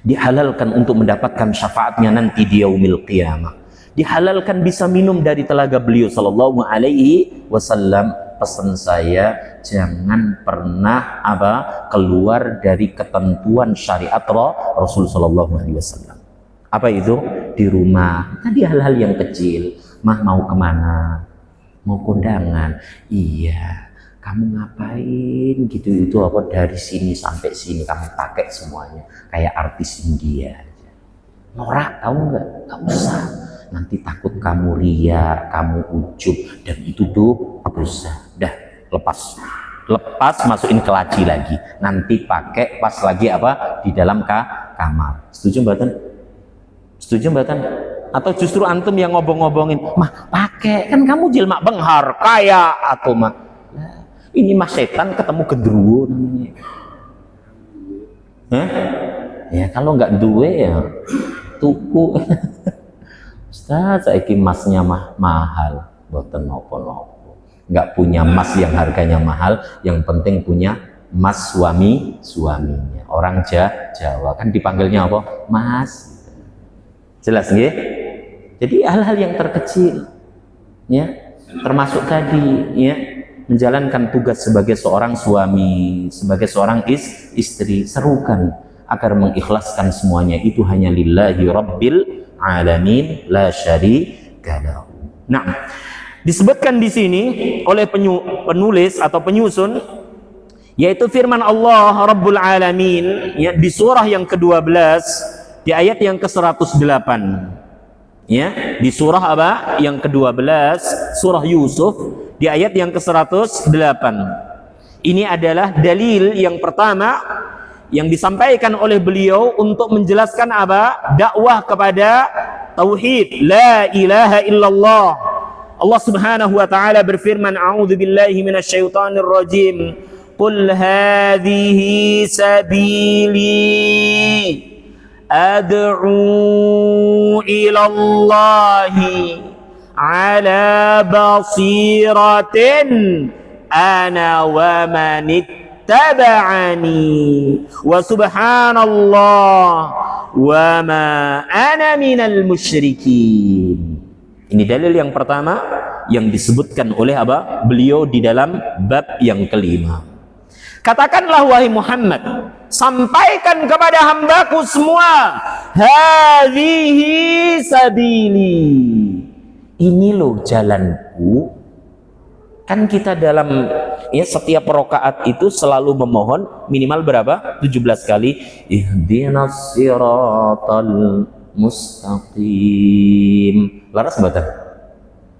dihalalkan untuk mendapatkan syafaatnya nanti di yaumil qiyamah, dihalalkan bisa minum dari telaga beliau sallallahu alaihi wasallam, pesan saya jangan pernah apa keluar dari ketentuan syariat Rasul sallallahu alaihi wasallam. Apa itu? Di rumah tadi hal-hal yang kecil, mah mau kemana, mau kondangan, iya, kamu ngapain gitu, itu apa dari sini sampai sini kamu pakai semuanya kayak artis India aja. Norak, tahu nggak? Nggak usah, nanti takut kamu ria, kamu ujub, dan itu tuh dosa. Dah, lepas masukin ke laci lagi, nanti pakai pas lagi apa di dalam kamar. Setuju mboten? Setuju mboten? Atau justru antum yang ngobong-ngobongin, mah pakai, kan kamu jilma benghar kaya atau mah ini mah setan ketemu gendruwo namanya. Hah? Ya kalau nggak duwe ya tuku. Ustaz, saiki emasnya mah mahal, boten nopo-nopo. Nggak punya emas yang harganya mahal, yang penting punya emas suaminya. Orang Jawa kan dipanggilnya apa? Mas. Jelas nggih? Jadi hal-hal yang terkecil, ya, termasuk tadi, ya, menjalankan tugas sebagai seorang suami, sebagai seorang istri, serukan agar mengikhlaskan semuanya itu hanya lillahi rabbil alamin la syarika lahu. Nah, disebutkan di sini oleh penulis atau penyusun, yaitu firman Allah Rabbul Alamin ya, di surah yang ke-12 di ayat yang ke-108 ya, di surah apa? Yang ke-12 surah Yusuf di ayat yang ke-108. Ini adalah dalil yang pertama yang disampaikan oleh beliau untuk menjelaskan apa? Dakwah kepada tauhid la ilaha illallah. Allah Subhanahu wa taala berfirman, a'udzu billahi minasyaitonir rajim. Qul hadhihi sabili ad'u ila Allahi ala basiratin ana wa man ittaba'ani wa subhanallah wa ma ana minal musyrikin. Ini dalil yang pertama yang disebutkan oleh apa? Beliau di dalam bab yang kelima. Katakanlah wahai Muhammad, sampaikan kepada hambaku semua, hadhihi sabili. Ini loh jalanku. Kan kita dalam ya setiap rakaat itu selalu memohon minimal berapa? 17 kali. Ihdinas siratal mustaqim. Laras mboten?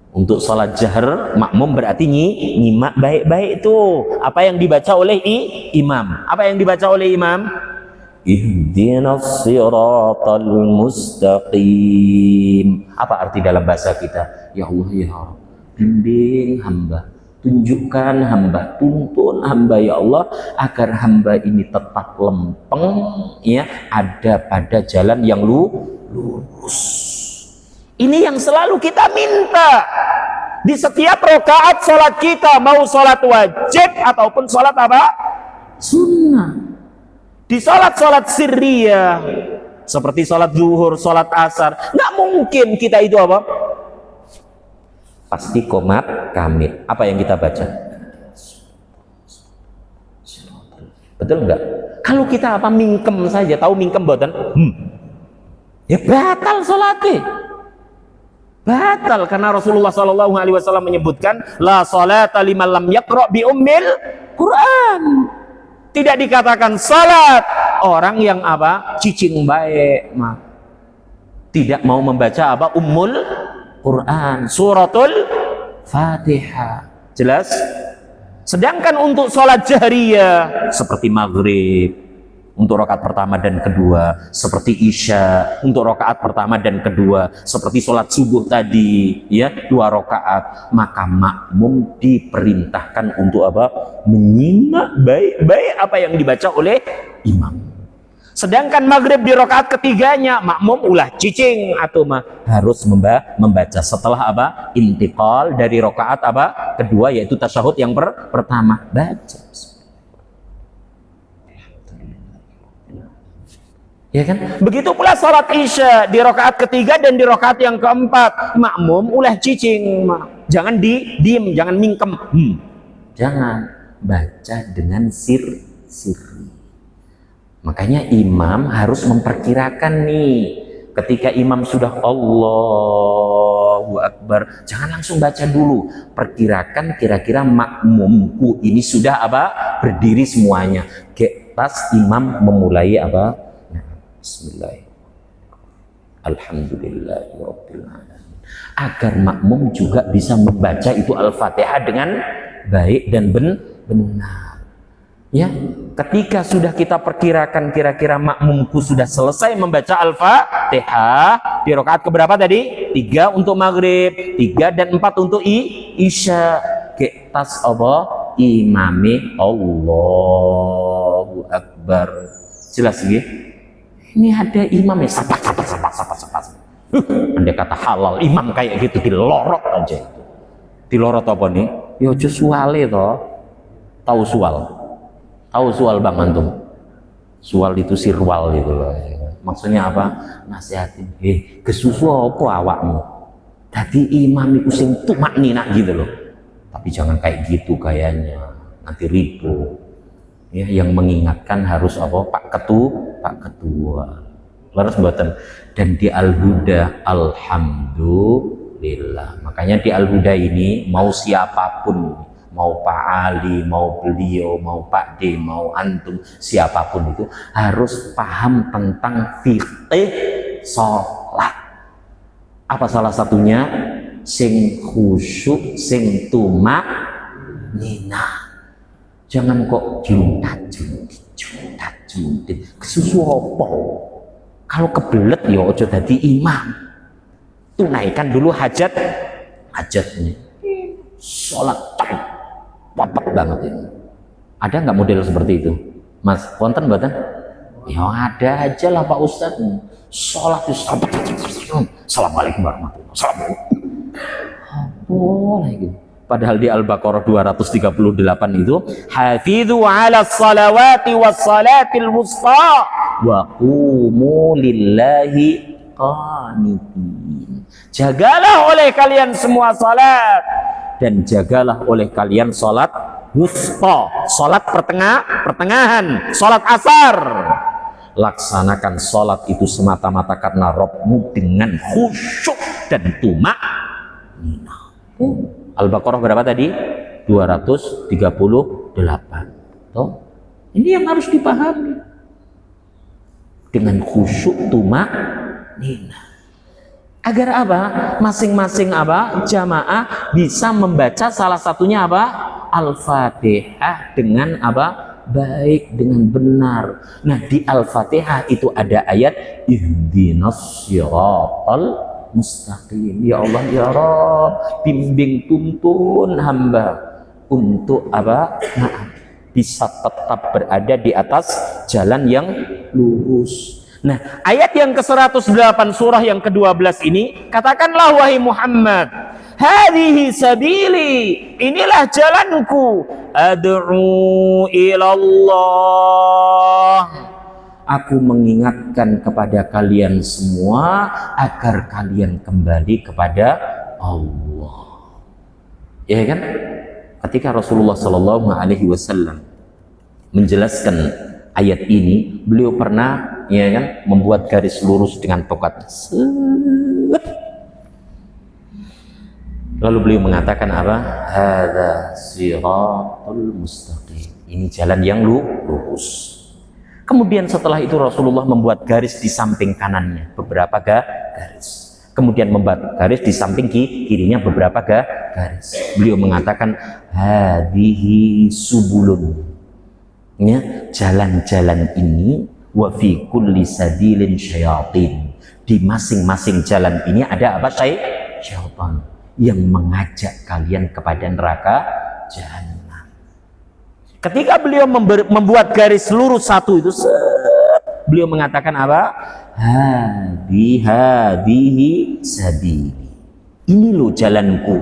Untuk sholat jahar makmum berarti nyimak baik-baik itu apa yang dibaca oleh imam. Apa yang dibaca oleh imam? Ihdinas siratal mustaqim. Apa arti dalam bahasa kita? Ya Allah ya Allah, bimbing hamba, tunjukkan hamba, tuntun hamba ya Allah agar hamba ini tetap lempeng ya, ada pada jalan yang lurus. Ini yang selalu kita minta di setiap rakaat sholat kita, mau sholat wajib ataupun sholat apa? Sunnah. Di sholat sirriyah seperti sholat zuhur, sholat asar, nggak mungkin kita itu apa? Pasti qomat kamit. Apa yang kita baca? Betul nggak? Kalau kita apa mingkem saja, tahu mingkem boten? Ya batal sholatnya. Batal karena Rasulullah SAW menyebutkan la salata liman lam yaqra bi ummil Quran. Tidak dikatakan salat orang yang apa? Cicing baik, tidak mau membaca apa? Ummul Quran, suratul Fatihah. Jelas? Sedangkan untuk salat jahriyah seperti maghrib untuk rakaat pertama dan kedua, seperti isya untuk rakaat pertama dan kedua, seperti sholat subuh tadi ya 2 rakaat, maka makmum diperintahkan untuk apa? Menyimak baik-baik apa yang dibaca oleh imam. Sedangkan maghrib di rakaat ketiganya makmum ulah cicing atau harus membaca setelah apa? Intiqal dari rakaat apa? Kedua, yaitu tasyahud yang pertama, baca. Ya kan? Begitu pula salat isya di rakaat ketiga dan di rakaat yang keempat, makmum ulah cicing, jangan diem, jangan mingkem, jangan baca dengan sirri. Makanya imam harus memperkirakan nih, ketika imam sudah Allahu Akbar, jangan langsung baca dulu, perkirakan kira-kira makmumku ini sudah apa? Berdiri semuanya, pas imam memulai apa? Bismillahirrahmanirrahim. Alhamdulillahirrahmanirrahim. Agar makmum juga bisa membaca itu Al-Fatihah dengan baik dan benar. Ya, ketika sudah kita perkirakan kira-kira makmumku sudah selesai membaca Al-Fatihah di rakaat keberapa tadi? 3 untuk maghrib, 3 dan 4 untuk isya. Ke tas Allah imami Allahu Akbar. Jelas ya? Ini ada imam yang sapat. Andai kata halal imam kayak gitu dilorot aja itu. Dilorot apa nih? Ya aja suale toh. Tahu sual? Tahu sual Bang antum? Sual itu sirwal gitu loh. Maksudnya apa? Nasihatin. Kesusu apa awakmu? Dadi imam iku sing tumaknina gitu loh. Tapi jangan kayak gitu kayaknya. Nanti ribut. Ya, yang mengingatkan harus apa? Pak Ketua. Leres mboten. Dan di Al-Huda alhamdulillah. Makanya di Al-Huda ini mau siapapun, mau Pak Ali, mau beliau, mau Pak D, mau antum, siapapun itu harus paham tentang fikih sholat. Apa salah satunya? Sing khusyuk, sing tumak nina. Jangan kok juntat-juntit kesusu apa? Kalau kebelet ya ojo dadi imam. Tunaikan dulu hajatnya. Sholat papat banget ini. Ada nggak model seperti itu, Mas? Wonten mboten? Ya ada aja lah Pak Ustadz. Sholat itu assalamualaikum warahmatullahi wabarakatuh. Apa lagi? Padahal di Al-Baqarah 238 itu hafidhu ala salawati was salatil wusta wa qumu lillahi qanitin. Jagalah oleh kalian semua salat dan jagalah oleh kalian salat wusta, salat pertengahan, salat asar. Laksanakan salat itu semata-mata karena Rabbmu dengan khusyuk dan tumak nina. Al-Baqarah berapa tadi? 238. Toh, ini yang harus dipahami. Dengan khusyuk tumak nina. Agar apa? Masing-masing apa? Jamaah bisa membaca salah satunya apa? Al-Fatihah dengan apa? Baik, dengan benar. Nah, di Al-Fatihah itu ada ayat ihdinas siratal mustaqim. Ya Allah ya Rabb, bimbing tuntun hamba untuk apa? Bisa tetap berada di atas jalan yang lurus. Nah, ayat yang ke-108 surah yang ke-12 ini, katakanlah wahai Muhammad, hadhihi sabili, inilah jalanku, ad'u ilallah. Aku mengingatkan kepada kalian semua agar kalian kembali kepada Allah. Ya kan? Ketika Rasulullah Shallallahu Alaihi Wasallam menjelaskan ayat ini, beliau pernah, ya kan, membuat garis lurus dengan tongkat. Lalu beliau mengatakan apa? Hadza siratul mustaqim. Ini jalan yang lurus. Kemudian setelah itu Rasulullah membuat garis di samping kanannya, beberapa garis. Kemudian membuat garis di samping kirinya, beberapa garis. Beliau mengatakan, hadhihi subulun. Ya, jalan-jalan ini, wa fi kulli sabilin syayatin. Di masing-masing jalan ini ada apa? Syaitan yang mengajak kalian kepada neraka jahanam. Ketika beliau membuat garis lurus satu itu, beliau mengatakan apa? Hadihi sabili. Ini loh jalanku.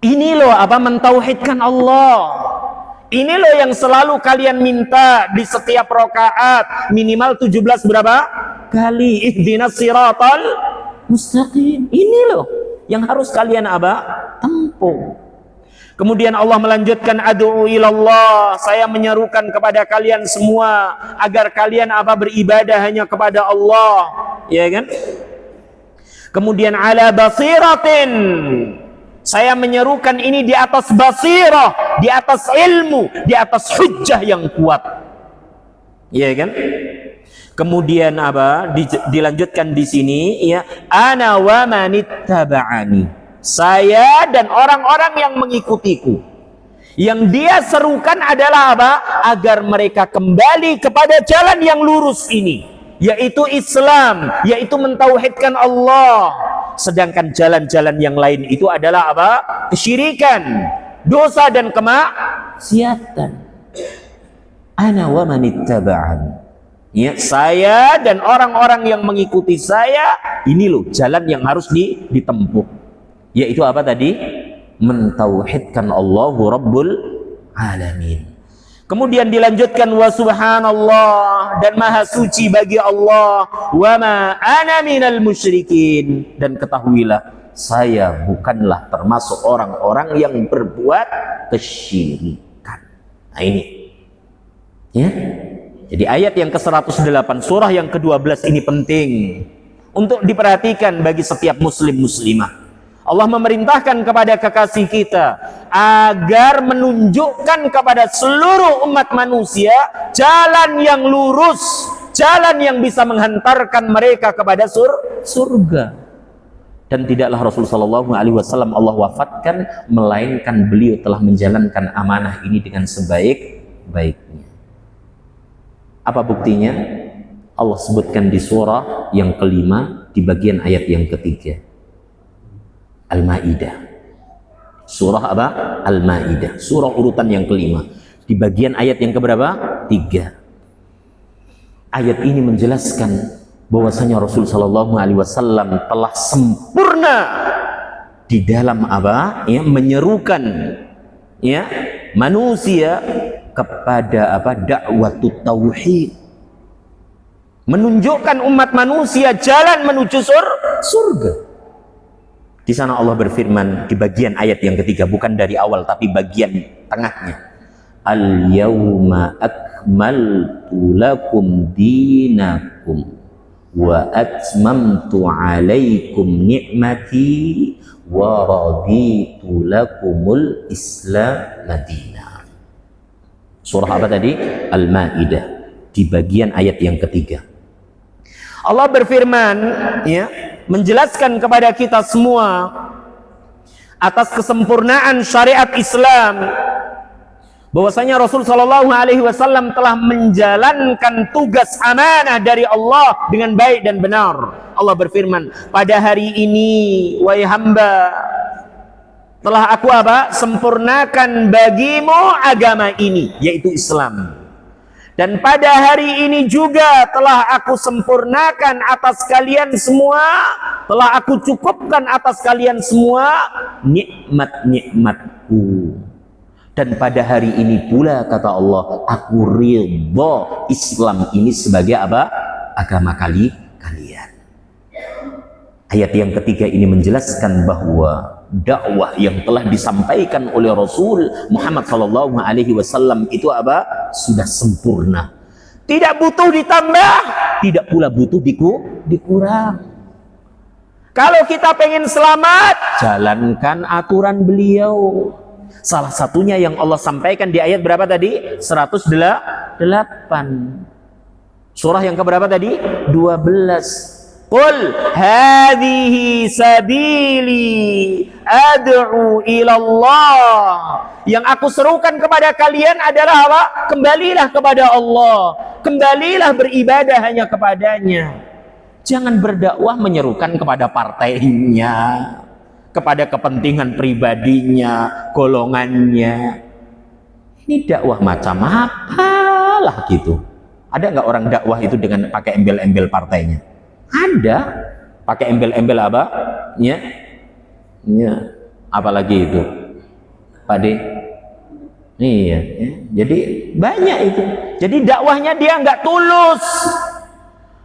Ini loh apa? Mentauhidkan Allah. Ini loh yang selalu kalian minta di setiap rakaat minimal 17 berapa kali? Ihdinas siratal mustaqim. Ini loh yang harus kalian apa? Tempuh. Kemudian Allah melanjutkan, ad'u ilallah, saya menyerukan kepada kalian semua agar kalian apa? Beribadah hanya kepada Allah, ya kan? Kemudian ala basiratin, saya menyerukan ini di atas basirah, di atas ilmu, di atas hujjah yang kuat, ya kan? Kemudian apa? Dilanjutkan di sini, ya, ana wa manittaba'ani, saya dan orang-orang yang mengikutiku. Yang dia serukan adalah apa? Agar mereka kembali kepada jalan yang lurus ini, yaitu Islam, yaitu mentauhidkan Allah. Sedangkan jalan-jalan yang lain itu adalah apa? Kesyirikan, dosa dan kemaksiatan. Ana wa manittaba'an. Ya, saya dan orang-orang yang mengikuti saya, ini loh jalan yang harus ditempuh. Yaitu apa tadi? Mentauhidkan Allahu Rabbul Alamin. Kemudian dilanjutkan, wa subhanallah, dan maha suci bagi Allah, wa ma ana minal musyrikin, dan ketahuilah saya bukanlah termasuk orang-orang yang berbuat kesyirikan. Nah ini Ya. Jadi ayat yang ke-108 surah yang ke-12 ini penting untuk diperhatikan bagi setiap muslim muslimah. Allah memerintahkan kepada kekasih kita agar menunjukkan kepada seluruh umat manusia jalan yang lurus, jalan yang bisa menghantarkan mereka kepada surga. Dan tidaklah Rasulullah SAW Allah wafatkan melainkan beliau telah menjalankan amanah ini dengan sebaik-baiknya. Apa buktinya? Allah sebutkan di surah yang kelima di bagian ayat yang ketiga. Al-Ma'idah. Surah apa? Al-Ma'idah. Surah urutan yang kelima. Di bagian ayat yang keberapa? 3. Ayat ini menjelaskan bahwasanya Rasul sallallahu alaihi wasallam telah sempurna di dalam apa? Ya, menyerukan ya manusia kepada apa? Dakwatut tauhid. Menunjukkan umat manusia jalan menuju surga. Di sana Allah berfirman di bagian ayat yang ketiga, bukan dari awal tapi bagian tengahnya. Al-yawma akmaltu lakum dinakum wa atmamtu alaikum ni'mati wa raditu lakumul Islam madina. Surah apa tadi? Al-Ma'idah di bagian ayat yang ketiga. Allah berfirman ya, menjelaskan kepada kita semua atas kesempurnaan syariat Islam bahwasanya Rasul sallallahu alaihi wasallam telah menjalankan tugas amanah dari Allah dengan baik dan benar. Allah berfirman, pada hari ini wahai hamba telah aku apa? Sempurnakan bagimu agama ini, yaitu Islam. Dan pada hari ini juga telah aku sempurnakan atas kalian semua, telah aku cukupkan atas kalian semua nikmat-nikmatku. Dan pada hari ini pula kata Allah, aku ridha Islam ini sebagai apa? Agama kalian. Ayat yang ketiga ini menjelaskan bahwa dakwah yang telah disampaikan oleh Rasul Muhammad SAW itu apa? Sudah sempurna. Tidak butuh ditambah, tidak pula butuh dikurang. Kalau kita pengen selamat, jalankan aturan beliau. Salah satunya yang Allah sampaikan di ayat berapa tadi? 108. Surah yang keberapa tadi? 12. Qul hadhihi sabili ad'u ila Allah. Yang aku serukan kepada kalian adalah apa? Kembalilah kepada Allah. Kembalilah beribadah hanya kepadanya. Jangan berdakwah menyerukan kepada partainya, kepada kepentingan pribadinya, golongannya. Ini dakwah macam apalah gitu. Ada nggak orang dakwah itu dengan pakai embel-embel partainya? Ada. Pakai embel-embel apa? Ya. Apalagi itu? Pade. Iya. Ya. Jadi banyak itu. Jadi dakwahnya dia nggak tulus.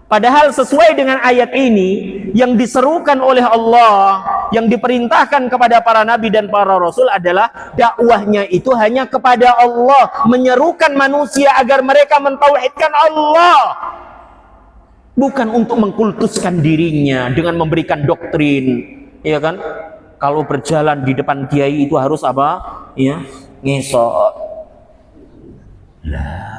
Padahal sesuai dengan ayat ini yang diserukan oleh Allah, yang diperintahkan kepada para nabi dan para rasul adalah dakwahnya itu hanya kepada Allah, menyerukan manusia agar mereka mentauhidkan Allah. Bukan untuk mengkultuskan dirinya dengan memberikan doktrin, ya kan? Kalau berjalan di depan kiai itu harus apa? Ya, ngesot. Lah.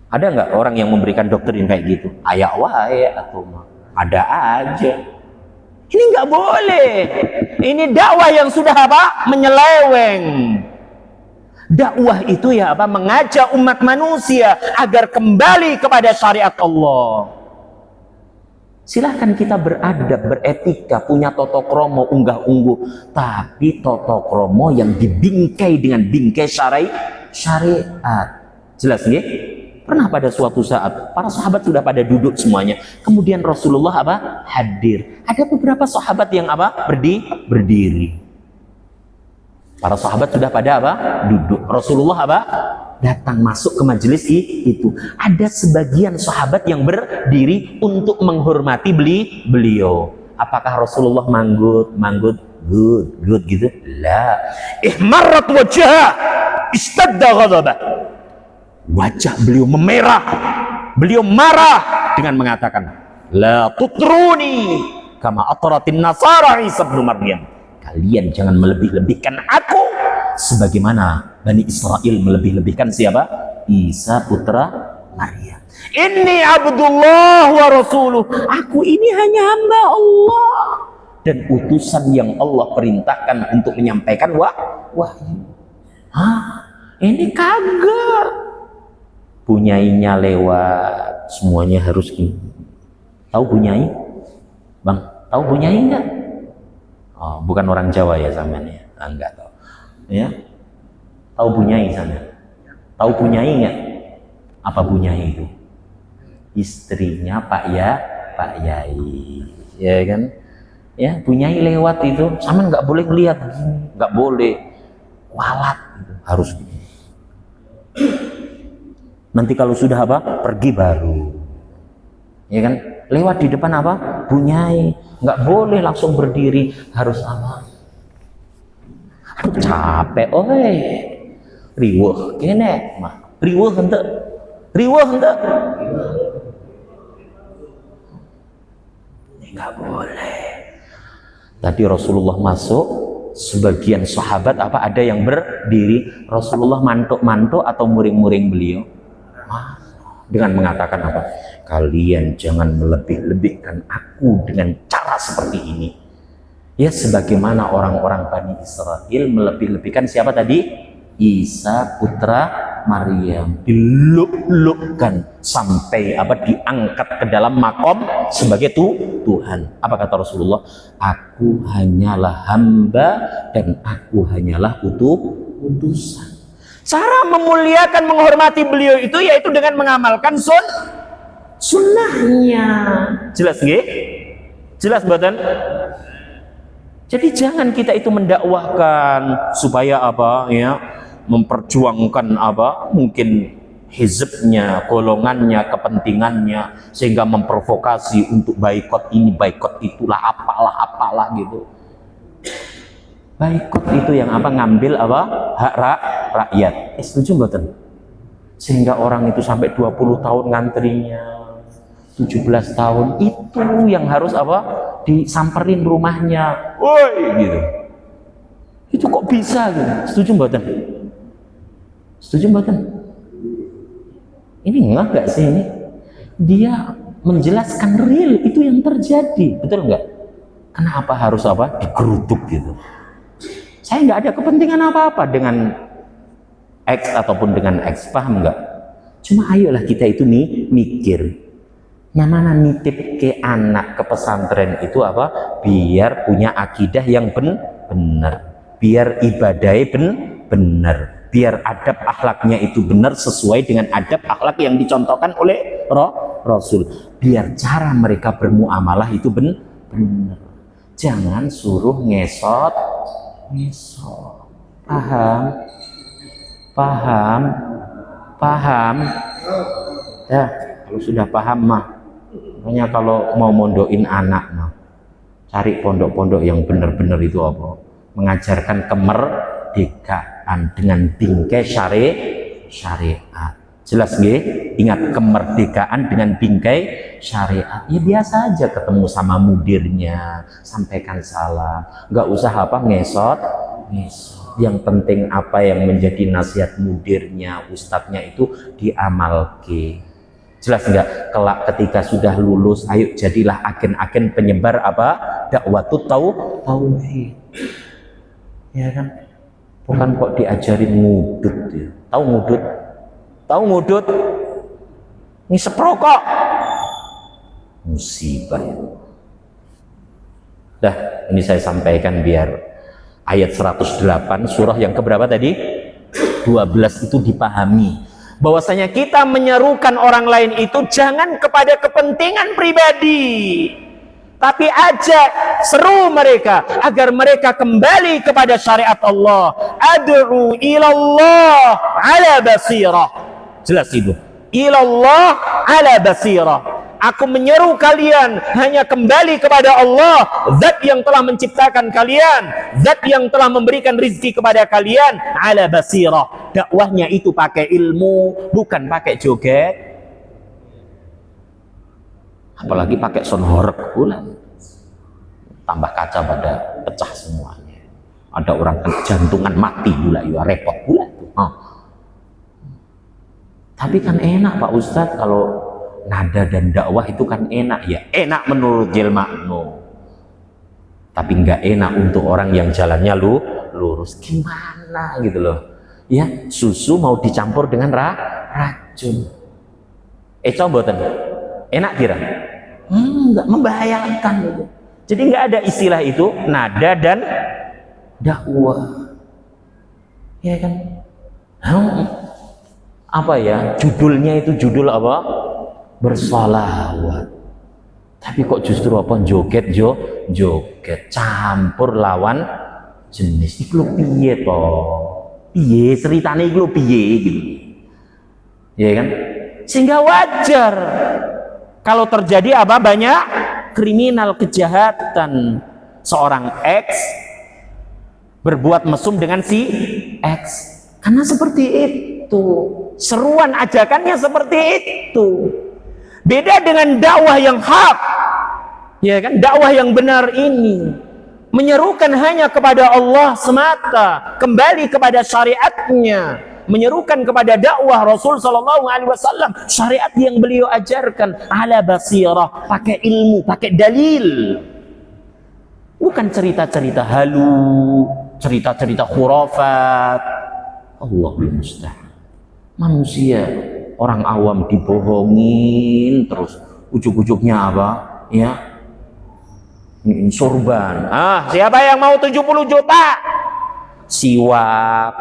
Ada nggak orang yang memberikan doktrin kayak gitu? Ayak wae atau ada aja. Ini nggak boleh. Ini dakwah yang sudah apa? Menyeleweng. Dakwah itu ya apa? Mengajak umat manusia agar kembali kepada syariat Allah. Silahkan kita beradab, beretika, punya toto kromo, unggah-ungguh, tapi toto kromo yang dibingkai dengan bingkai syariat. Jelas nggih? Pernah pada suatu saat para sahabat sudah pada duduk semuanya, kemudian Rasulullah apa? Hadir. Ada beberapa sahabat yang apa? Berdiri. Para sahabat sudah pada apa? Duduk. Rasulullah apa? Datang masuk ke majelis itu. Ada sebagian sahabat yang berdiri untuk menghormati beliau. Apakah Rasulullah manggut, good gitu? La. Ihmarrat wajah, istadda ghadabah. Wajah beliau memerah, beliau marah dengan mengatakan, la tutruni kama atratin nasara Isa bin Maryam. Kalian jangan melebih-lebihkan aku sebagaimana Bani Israel melebih-lebihkan siapa? Isa putra Maryam. Inni Abdullah wa Rasuluh. Aku ini hanya hamba Allah dan utusan yang Allah perintahkan untuk menyampaikan wahyu. Hah? Ini kagak. Bunyainya lewat, semuanya harus gini. Tahu bunyai? Bang, tahu bunyai enggak? Oh, bukan orang Jawa ya sampean ya? Enggak tahu. Ya. Tahu bunyai sana? Tahu bunyai enggak? Apa bunyai itu? Istrinya Pak Yai. Ya kan? Ya, bunyai lewat itu, sama nggak boleh melihat, nggak boleh walat, gitu. Harus gini. Nanti kalau sudah apa? Pergi baru. Ya kan? Lewat di depan apa? Bunyai. Nggak boleh langsung berdiri, harus apa? Aduh, capek, oi. Riweuh kene mah. Riweuh henteu. Riweuh henteu. Nggak boleh. Tadi Rasulullah masuk, sebagian sahabat apa ada yang berdiri, Rasulullah mantuk-mantuk atau muring-muring beliau dengan mengatakan apa? Kalian jangan melebih-lebihkan aku dengan cara seperti ini. Ya, sebagaimana orang-orang Bani Israel melebih-lebihkan siapa tadi? Isa putra Maryam, diluk-lukkan sampai apa? Diangkat ke dalam makom sebagai Tuhan. Apa kata Rasulullah? Aku hanyalah hamba dan aku hanyalah utusan. Cara memuliakan, menghormati beliau itu yaitu dengan mengamalkan sunnahnya. Jelas nggih? Jelas mboten? Jadi jangan kita itu mendakwahkan supaya apa ya? Memperjuangkan apa? Mungkin hizbnya, golongannya, kepentingannya, sehingga memprovokasi untuk boikot ini, boikot itulah, apalah gitu. Boikot itu yang apa? Ngambil apa? Hak rakyat. Setuju mboten? Sehingga orang itu sampai 20 tahun ngantrinya, 17 tahun, itu yang harus apa? Disamperin rumahnya, woi gitu. Itu kok bisa gitu? Setuju mboten? Setuju mboten? Ini enggak sih ini? Dia menjelaskan real itu yang terjadi, betul enggak? Kenapa harus apa? Digeruduk gitu. Saya enggak ada kepentingan apa-apa dengan X ataupun dengan X, paham enggak? Cuma ayolah kita itu nih mikir. Namanya nitip ke anak ke pesantren itu apa? Biar punya akidah yang benar, biar ibadahnya benar, biar adab akhlaknya itu benar sesuai dengan adab akhlak yang dicontohkan oleh Rasul, biar cara mereka bermuamalah itu benar. Jangan suruh ngesot. Paham ya. Kalau sudah paham mah, makanya kalau mau mondokin anak mah cari pondok-pondok yang benar-benar itu apa? Mengajarkan kemerdekaan dengan bingkai syariat. Jelas nggih? Ingat, kemerdekaan dengan bingkai syariat. Ya biasa aja ketemu sama mudirnya, sampaikan salam. Nggak usah apa ngesot. Yang penting apa yang menjadi nasihat mudirnya, ustadznya itu diamalke. Jelas nggak? Kelak ketika sudah lulus, ayo jadilah agen-agen penyebar apa? Dakwatut tauhid. Ya kan? Bukan kok diajarin ngudut ya. Tahu ngudut? Tahu ngudut? Ngisep rokok. Musibah ya. Dah, ini saya sampaikan biar ayat 108 surah yang keberapa tadi? 12 itu dipahami. Bahwasanya kita menyerukan orang lain itu jangan kepada kepentingan pribadi, tapi ajak, seru mereka agar mereka kembali kepada syariat Allah. Ad'u ilallah ala basirah. Jelas itu. Ilallah ala basirah. Aku menyeru kalian hanya kembali kepada Allah, zat yang telah menciptakan kalian, zat yang telah memberikan rizki kepada kalian, ala basirah. Dakwahnya itu pakai ilmu, bukan pakai joget, apalagi pakai sound horeg pula, tambah kaca pada pecah semuanya. Ada orang jantungan mati pula, ya repot pula. Tapi kan enak Pak Ustadz, kalau nada dan dakwah itu kan enak ya, enak menurut jelmakno, tapi nggak enak untuk orang yang jalannya lurus. Gimana gitu loh ya, susu mau dicampur dengan racun. Coba enak kira? Nggak, membahayakan gitu. Jadi nggak ada istilah itu nada dan dakwah, ya kan? Apa ya judulnya itu, judul apa? Bersolawat. Tapi kok justru apa joget, joget campur lawan jenis. Iku lho piye to? Piye ceritane iku lho piye gitu. Ya kan? Sehingga wajar kalau terjadi apa, banyak kriminal, kejahatan. Seorang X berbuat mesum dengan si X karena seperti itu. Seruan ajakannya seperti itu. Beda dengan dakwah yang hak, ya kan? Dakwah yang benar ini menyerukan hanya kepada Allah semata, kembali kepada syariatnya, menyerukan kepada dakwah Rasul Sallallahu Alaihi Wasallam, syariat yang beliau ajarkan ala basirah, pakai ilmu, pakai dalil, bukan cerita-cerita halu, cerita-cerita khurafat. Allahul musta'an. Manusia, orang awam dibohongin terus, ujuk-ujuknya apa? Ya, sorban. Siapa yang mau 70 juta? Siwak.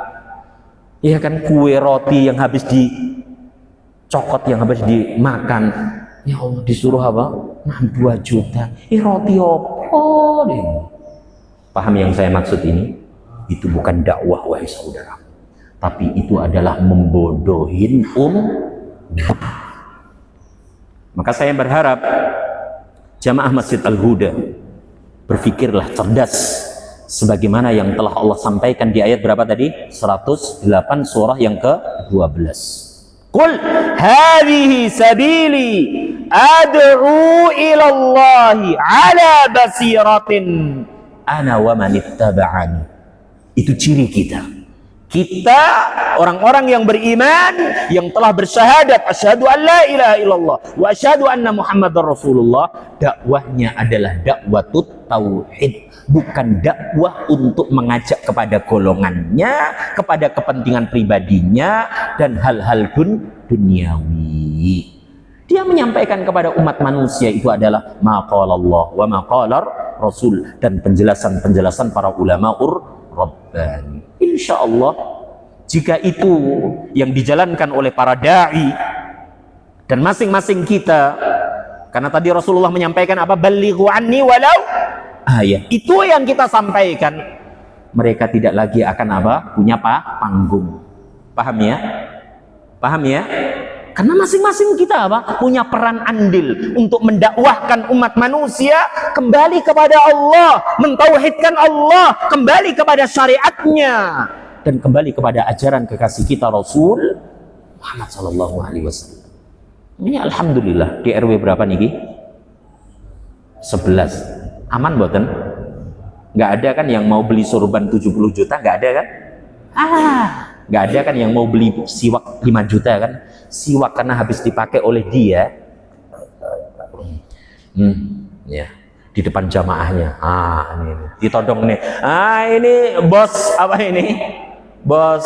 Ya kan, kue roti yang habis dicokot, yang habis dimakan. Ya Allah, disuruh apa? 2 juta. Roti apa deh? Paham yang saya maksud ini? Itu bukan dakwah, wahai saudara. Tapi itu adalah membodohin Maka saya berharap jamaah Masjid Al-Huda berpikirlah cerdas sebagaimana yang telah Allah sampaikan di ayat berapa tadi? 108 surah yang ke-12. Qul hadhihi sabili ad'u ila Allahi ala basiratin ana wa man ittaba'ani. Itu ciri kita. Kita orang-orang yang beriman, yang telah bersyahadat asyhadu an la ilaha illallah wa asyhadu anna muhammadar rasulullah, dakwahnya adalah dakwatut tauhid, bukan dakwah untuk mengajak kepada golongannya, kepada kepentingan pribadinya dan hal-hal duniawi. Dia menyampaikan kepada umat manusia itu adalah ma qala Allah wa ma qala Rasul, dan penjelasan-penjelasan para ulama Rabbani. Insya Allah, jika itu yang dijalankan oleh para da'i dan masing-masing kita, karena tadi Rasulullah menyampaikan apa? Balighu anni walau ayat. Itu yang kita sampaikan, mereka tidak lagi akan apa? Punya panggung. Paham ya? Paham ya? Karena masing-masing kita apa? Punya peran andil untuk mendakwahkan umat manusia kembali kepada Allah, mentauhidkan Allah, kembali kepada syariatnya, dan kembali kepada ajaran kekasih kita Rasul Muhammad Sallallahu Alaihi Wasallam. Ini alhamdulillah di RW berapa nih? 11. Aman boten? Nggak ada kan yang mau beli sorban 70 juta? Nggak ada kan? Nggak ada kan yang mau beli siwak 5 juta kan? Siwak karena habis dipakai oleh dia, ya, di depan jamaahnya. Ini ditodong nih. Ini bos apa ini? Bos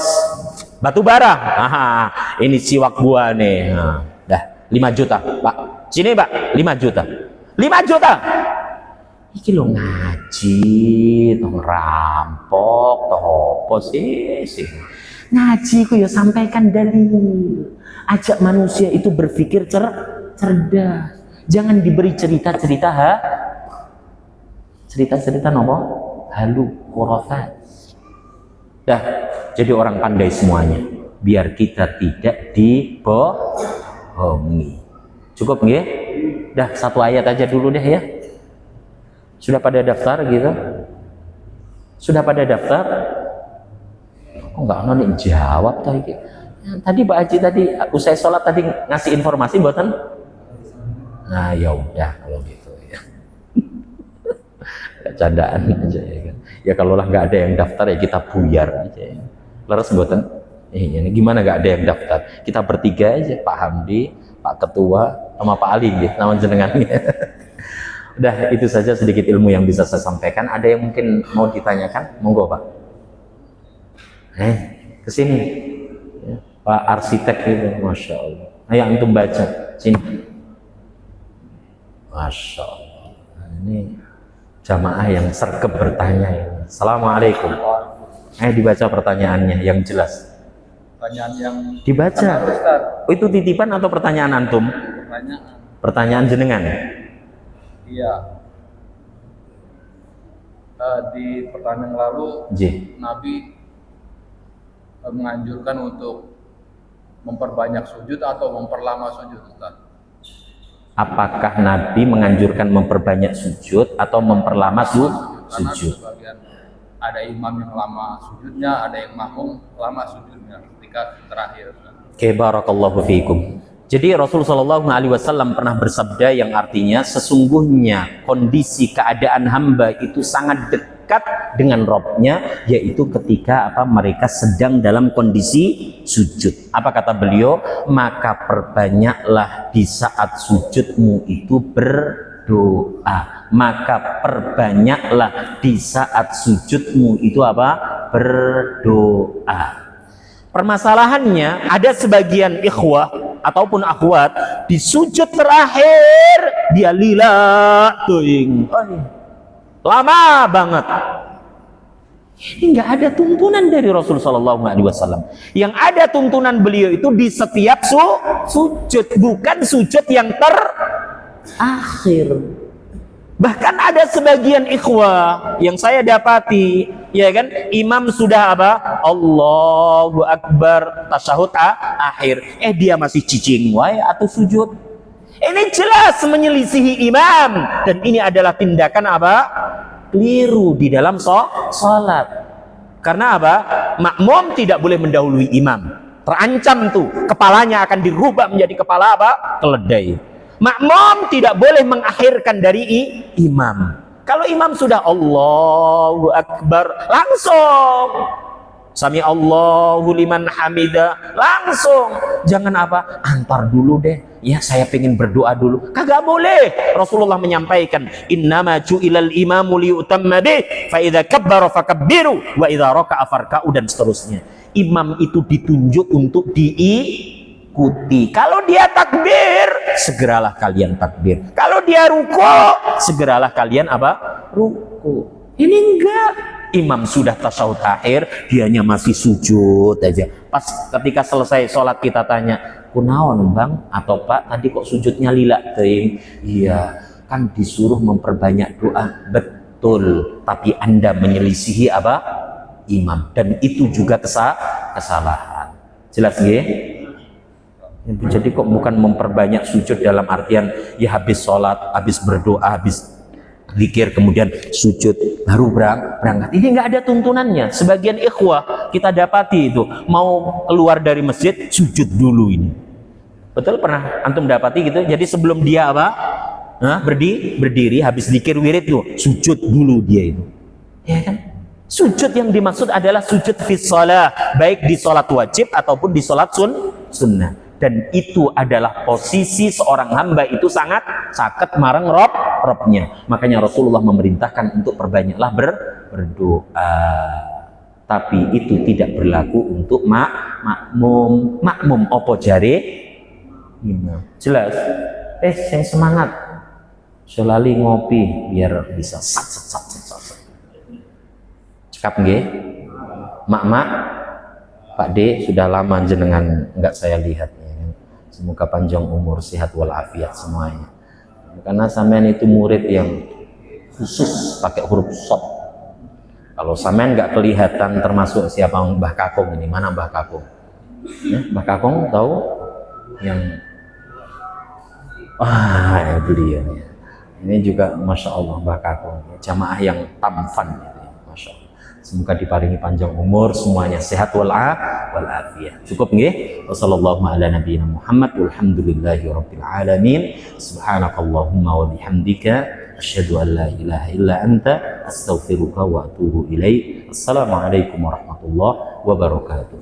batu bara. Ini siwak gua nih. Dah 5 juta, Pak. Sini, Pak. 5 juta. 5 juta. Iki lo ngaji, tong rampok, toh apa sih? Ngaji ku ya sampaikan dalil. Ajak manusia itu berpikir cerdas. Jangan diberi cerita-cerita cerita-cerita nopo halu, khurafat. Dah, jadi orang pandai semuanya, biar kita tidak dibohongi. Cukup nggih? Dah satu ayat aja dulu deh ya. Sudah pada daftar gitu? Sudah pada daftar? Oh enggak ono nih jawab tadi. Tadi Pak Haji tadi usai sholat tadi ngasih informasi buatan. Nah ya udah kalau gitu ya. Candaan aja ya kan. Ya kalau lah nggak ada yang daftar ya kita buyar aja ya. Leres buatan. Ini gimana nggak ada yang daftar? Kita bertiga aja, Pak Hamdi, Pak Ketua, sama Pak Ali gitu, nama jenengannya. Udah itu saja sedikit ilmu yang bisa saya sampaikan. Ada yang mungkin mau ditanyakan? Monggo Pak. Kesini. Ya, Pak arsitek itu, masya Allah. Ayo antum baca sini. Masya Allah. Ini jamaah yang sergap bertanya ini. Assalamualaikum. Ayo dibaca pertanyaannya yang jelas. Pertanyaan yang dibaca. Oh, itu titipan atau pertanyaan antum? Pertanyaan. Pertanyaan jenengan. Iya. Di pertanyaan lalu Nabi menganjurkan untuk memperbanyak sujud atau memperlama sujud, Ustaz? Apakah Nabi menganjurkan memperbanyak sujud atau memperlama sujud? Karena sebagian ada imam yang lama sujudnya, ada yang makmum lama sujudnya ketika terakhir. Oke, barakallahu fiikum. Jadi Rasulullah SAW pernah bersabda yang artinya sesungguhnya kondisi keadaan hamba itu sangat dekat dengan Robnya, yaitu ketika mereka sedang dalam kondisi sujud. Apa kata beliau? Maka perbanyaklah di saat sujudmu itu berdoa. Maka perbanyaklah di saat sujudmu itu berdoa. Permasalahannya ada sebagian ikhwah ataupun akhwat di sujud terakhir dia lila tuing, lama banget. Ini nggak ada tuntunan dari Rasulullah SAW. Yang ada tuntunan beliau itu di setiap sujud, bukan sujud yang terakhir. Bahkan ada sebagian ikhwah yang saya dapati, ya kan, imam sudah Allahu Akbar, tasyahud akhir, dia masih cicing wae atau sujud. Ini jelas menyelisihi imam, dan ini adalah tindakan keliru di dalam sholat. Karena makmum tidak boleh mendahului imam. Terancam tuh, kepalanya akan dirubah menjadi kepala keledai. Makmum tidak boleh mengakhirkan dari imam. Kalau imam sudah Allahu Akbar, langsung Sami Allahu liman hamida, langsung. Jangan antar dulu deh. Ya saya pengen berdoa dulu. Kagak boleh. Rasulullah menyampaikan, innama ju'ilal imamu liyutamma bih, fa idza kabbara fakabbiru wa idza raka'a farka'u, dan seterusnya. Imam itu ditunjuk untuk diikuti. Kalau dia takbir, segeralah kalian takbir. Kalau dia ruku, segeralah kalian ruku. Ini enggak. Imam sudah tasyahud akhir, dianya masih sujud aja. Pas ketika selesai sholat kita tanya, kunaon bang atau pak tadi kok sujudnya lila teuing? Iya, kan disuruh memperbanyak doa. Betul, tapi Anda menyelisihi imam, dan itu juga kesalahan. Jelas nggih? Jadi kok bukan memperbanyak sujud dalam artian ya habis sholat, habis berdoa, habis zikir kemudian sujud baru berangkat. Ini nggak ada tuntunannya. Sebagian ikhwah kita dapati itu mau keluar dari masjid sujud dulu ini. Betul, pernah antum dapati gitu? Jadi sebelum dia berdiri habis zikir wirid itu sujud dulu dia itu. Ya kan? Sujud yang dimaksud adalah sujud fi shalah, baik di sholat wajib ataupun di sholat sunnah. Dan itu adalah posisi seorang hamba itu sangat sakit marang Robnya. Makanya Rasulullah memerintahkan untuk perbanyaklah berdoa. Tapi itu tidak berlaku untuk makmum. Makmum opo jare imam. Jelas? Yang semangat. Selali ngopi biar bisa sat. Cekap nggih? Mak, Pak D sudah lama jenengan enggak saya lihat. Semoga panjang umur, sehat walafiat semuanya. Karena sampean itu murid yang khusus pakai huruf shot. Kalau sampean nggak kelihatan termasuk siapa Mbah Kakung ini, mana Mbah Kakung? Ya, Mbah Kakung tahu yang Ya beliau ya. Ini juga Masya Allah Mbak Kakung, jamaah yang tamfan gitu ya. Masya Allah. Semoga diparingi panjang umur, semuanya sehat walafiat. Cukup nggih? Wassallallahu ala nabiyina Muhammad walhamdulillahi rabbil alamin. Subhanakallahumma wa bihamdika asyhadu an la ilaha illa anta astaghfiruka wa atubu ilaik. Assalamualaikum warahmatullahi wabarakatuh.